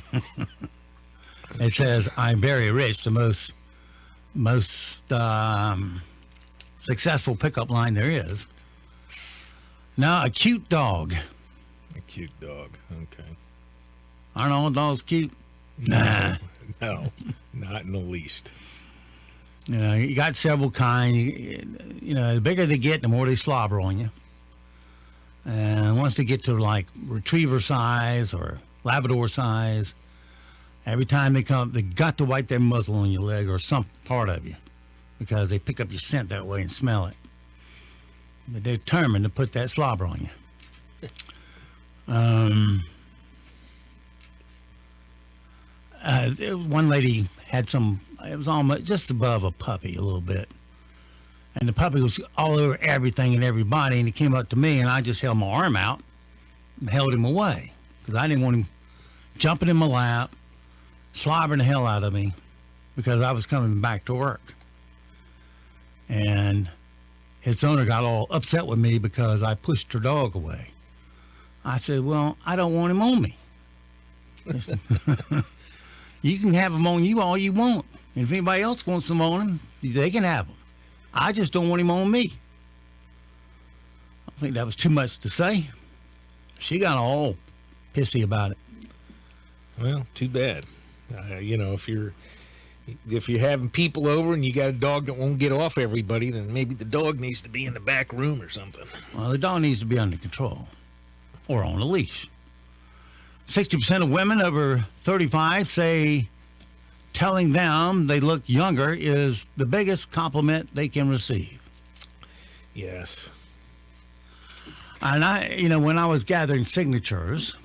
It says, I'm very rich, the most successful pickup line there is. Now, a cute dog. A cute dog. Okay. Aren't all dogs cute? No, not in the least. You got several kinds. The bigger they get, the more they slobber on you. And once they get to like retriever size or Labrador size, every time they come, they got to wipe their muzzle on your leg or some part of you because they pick up your scent that way and smell it. But they're determined to put that slobber on you. One lady had it was almost just above a puppy a little bit. And the puppy was all over everything and everybody. And he came up to me and I just held my arm out and held him away because I didn't want him jumping in my lap, slobbering the hell out of me because I was coming back to work. And its owner got all upset with me because I pushed her dog away. I said, well, I don't want him on me. You can have him on you all you want. And if anybody else wants him on him, they can have him. I just don't want him on me. I think that was too much to say. She got all pissy about it. Well, too bad. If you're having people over and you got a dog that won't get off everybody, then maybe the dog needs to be in the back room or something. Well, the dog needs to be under control or on a leash. 60% of women over 35 say telling them they look younger is the biggest compliment they can receive. Yes. And when I was gathering signatures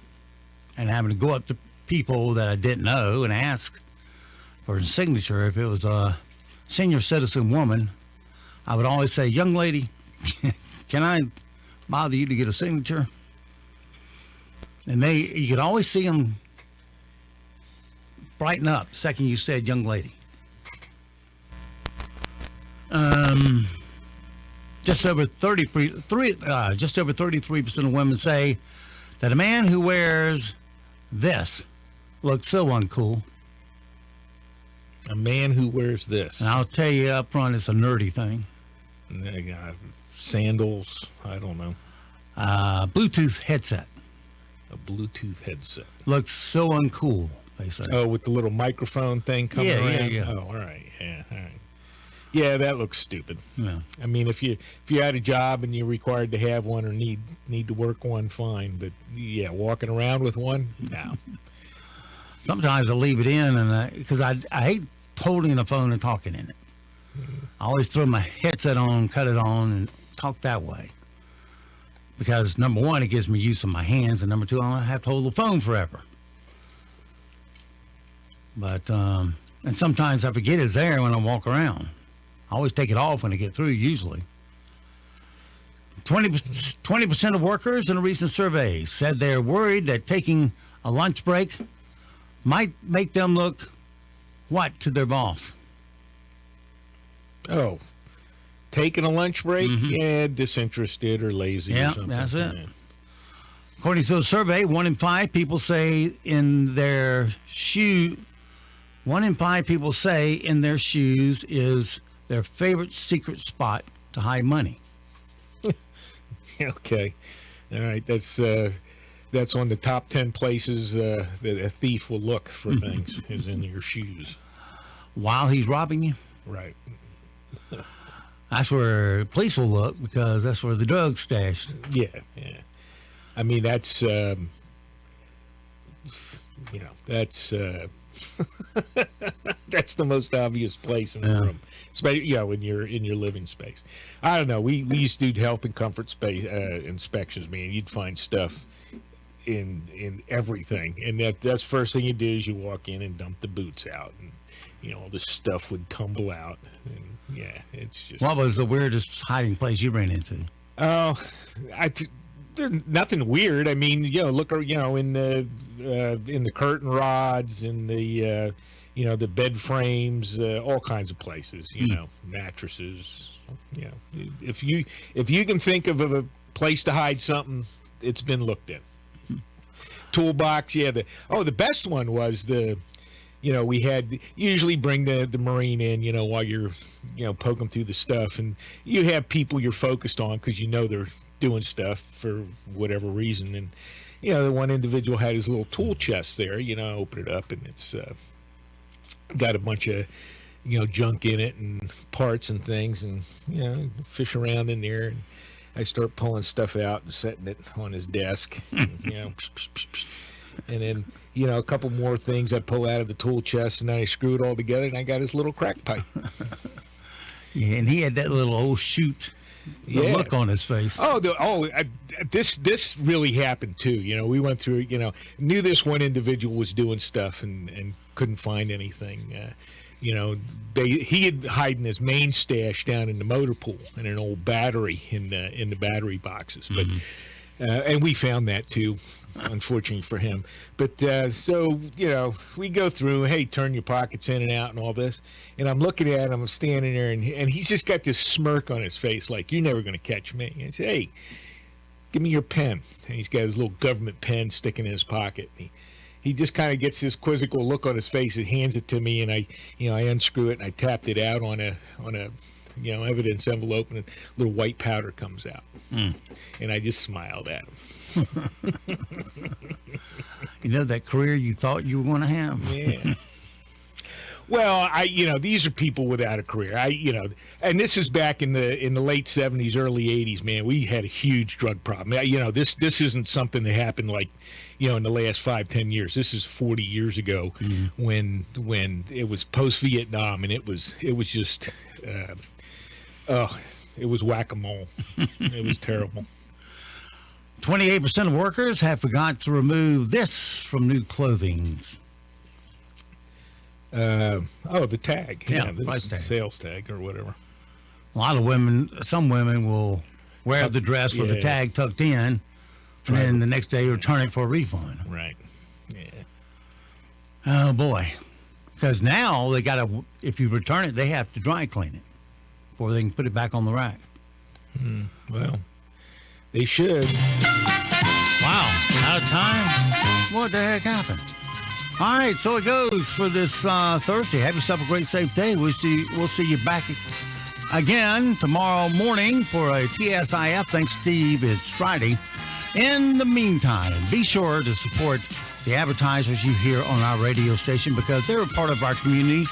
and having to go up to people that I didn't know and ask for a signature, if it was a senior citizen woman, I would always say, young lady, can I bother you to get a signature? And you could always see them brighten up the second you said young lady. Just over 33% of women say that a man who wears this looks so uncool. A man who wears this. And I'll tell you up front, it's a nerdy thing. And they got sandals. I don't know. Bluetooth headset. A Bluetooth headset. Looks so uncool, they say. Oh, with the little microphone thing coming around? Yeah. Oh, all right. Yeah, all right. Yeah, that looks stupid. Yeah. I mean, if you had a job and you're required to have one or need to work one, fine. But yeah, walking around with one, no. Sometimes I leave it in, and because I hate holding the phone and talking in it. I always throw my headset on, cut it on, and talk that way. Because number one, it gives me use of my hands, and number two, I don't have to hold the phone forever. But and sometimes I forget it's there when I walk around. I always take it off when I get through, usually. 20% of workers in a recent survey said they're worried that taking a lunch break might make them look what to their boss? Oh, taking a lunch break? Yeah, disinterested or lazy or something. Yeah, that's it. Yeah. According to a survey, 1 in 5 people say in their shoes is their favorite secret spot to hide money. Okay. All right. That's on the top 10 places that a thief will look for things, is in your shoes. While he's robbing you? Right. That's where police will look, because that's where the drug's stashed. Yeah. I mean, that's, that's that's the most obvious place in the room. When you're in your living space. I don't know. We used to do health and comfort space inspections, man. You'd find stuff in everything, and that's first thing you do is you walk in and dump the boots out, and all this stuff would tumble out. And yeah, it's just. What was the weirdest hiding place you ran into? Oh, nothing weird. I mean, look, in the curtain rods, in the the bed frames, all kinds of places. Mattresses. If you can think of a place to hide something, it's been looked at. Toolbox. Yeah. The best one was we had usually bring the Marine in, while you're, poking through the stuff, and you have people you're focused on because they're doing stuff for whatever reason. And, the one individual had his little tool chest there, open it up, and it's got a bunch of, junk in it and parts and things, and, fish around in there. And I start pulling stuff out and setting it on his desk, and, and then, a couple more things I pull out of the tool chest, and then I screw it all together, and I got his little crack pipe. Yeah, and he had that little old shoot look on his face. This really happened too. We went through, knew this one individual was doing stuff and couldn't find anything. He had hiding his main stash down in the motor pool in an old battery in the battery boxes. But and we found that too, unfortunately for him. But so we go through, hey, turn your pockets in and out and all this, and I'm looking at him, I'm standing there, and he's just got this smirk on his face, like, you're never going to catch me. And I say, hey, give me your pen. And he's got his little government pen sticking in his pocket. He just kind of gets this quizzical look on his face and hands it to me, and I unscrew it and I tapped it out on a evidence envelope, and a little white powder comes out. And I just smiled at him. You know, that career you thought you were going to have. Yeah. Well, these are people without a career. And this is back in the late 70s, early 80s, man. We had a huge drug problem. This isn't something that happened like, in the last 5-10 years. This is 40 years ago when it was post-Vietnam, and it was just, it was whack-a-mole. It was terrible. 28% of workers have forgot to remove this from new clothing. The tag. Yeah, the price tag. Sales tag or whatever. A lot of women, some women will wear the dress with the tag tucked in, and then the next day return it for a refund. Right. Yeah. Oh, boy. Because now they got to, if you return it, they have to dry clean it before they can put it back on the rack. Well, they should. Wow. Out of time? What the heck happened? All right, so it goes for this Thursday. Have yourself a great, safe day. We'll see you back again tomorrow morning for a TSIF. Thanks, Steve. It's Friday. In the meantime, be sure to support the advertisers you hear on our radio station because they're a part of our community.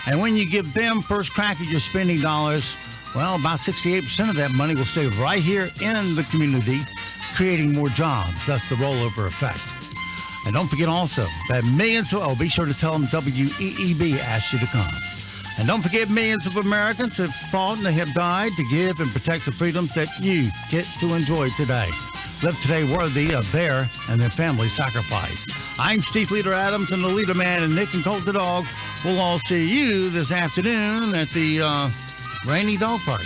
And when you give them first crack at your spending dollars, well, about 68% of that money will stay right here in the community, creating more jobs. That's the rollover effect. And don't forget also that be sure to tell them WEEB asked you to come. And don't forget millions of Americans have fought and they have died to give and protect the freedoms that you get to enjoy today. Live today worthy of their and their family's sacrifice. I'm Steve Leader Adams, and the LeaderMan and Nick and Colt the dog. We'll all see you this afternoon at the Rainy Dog Park.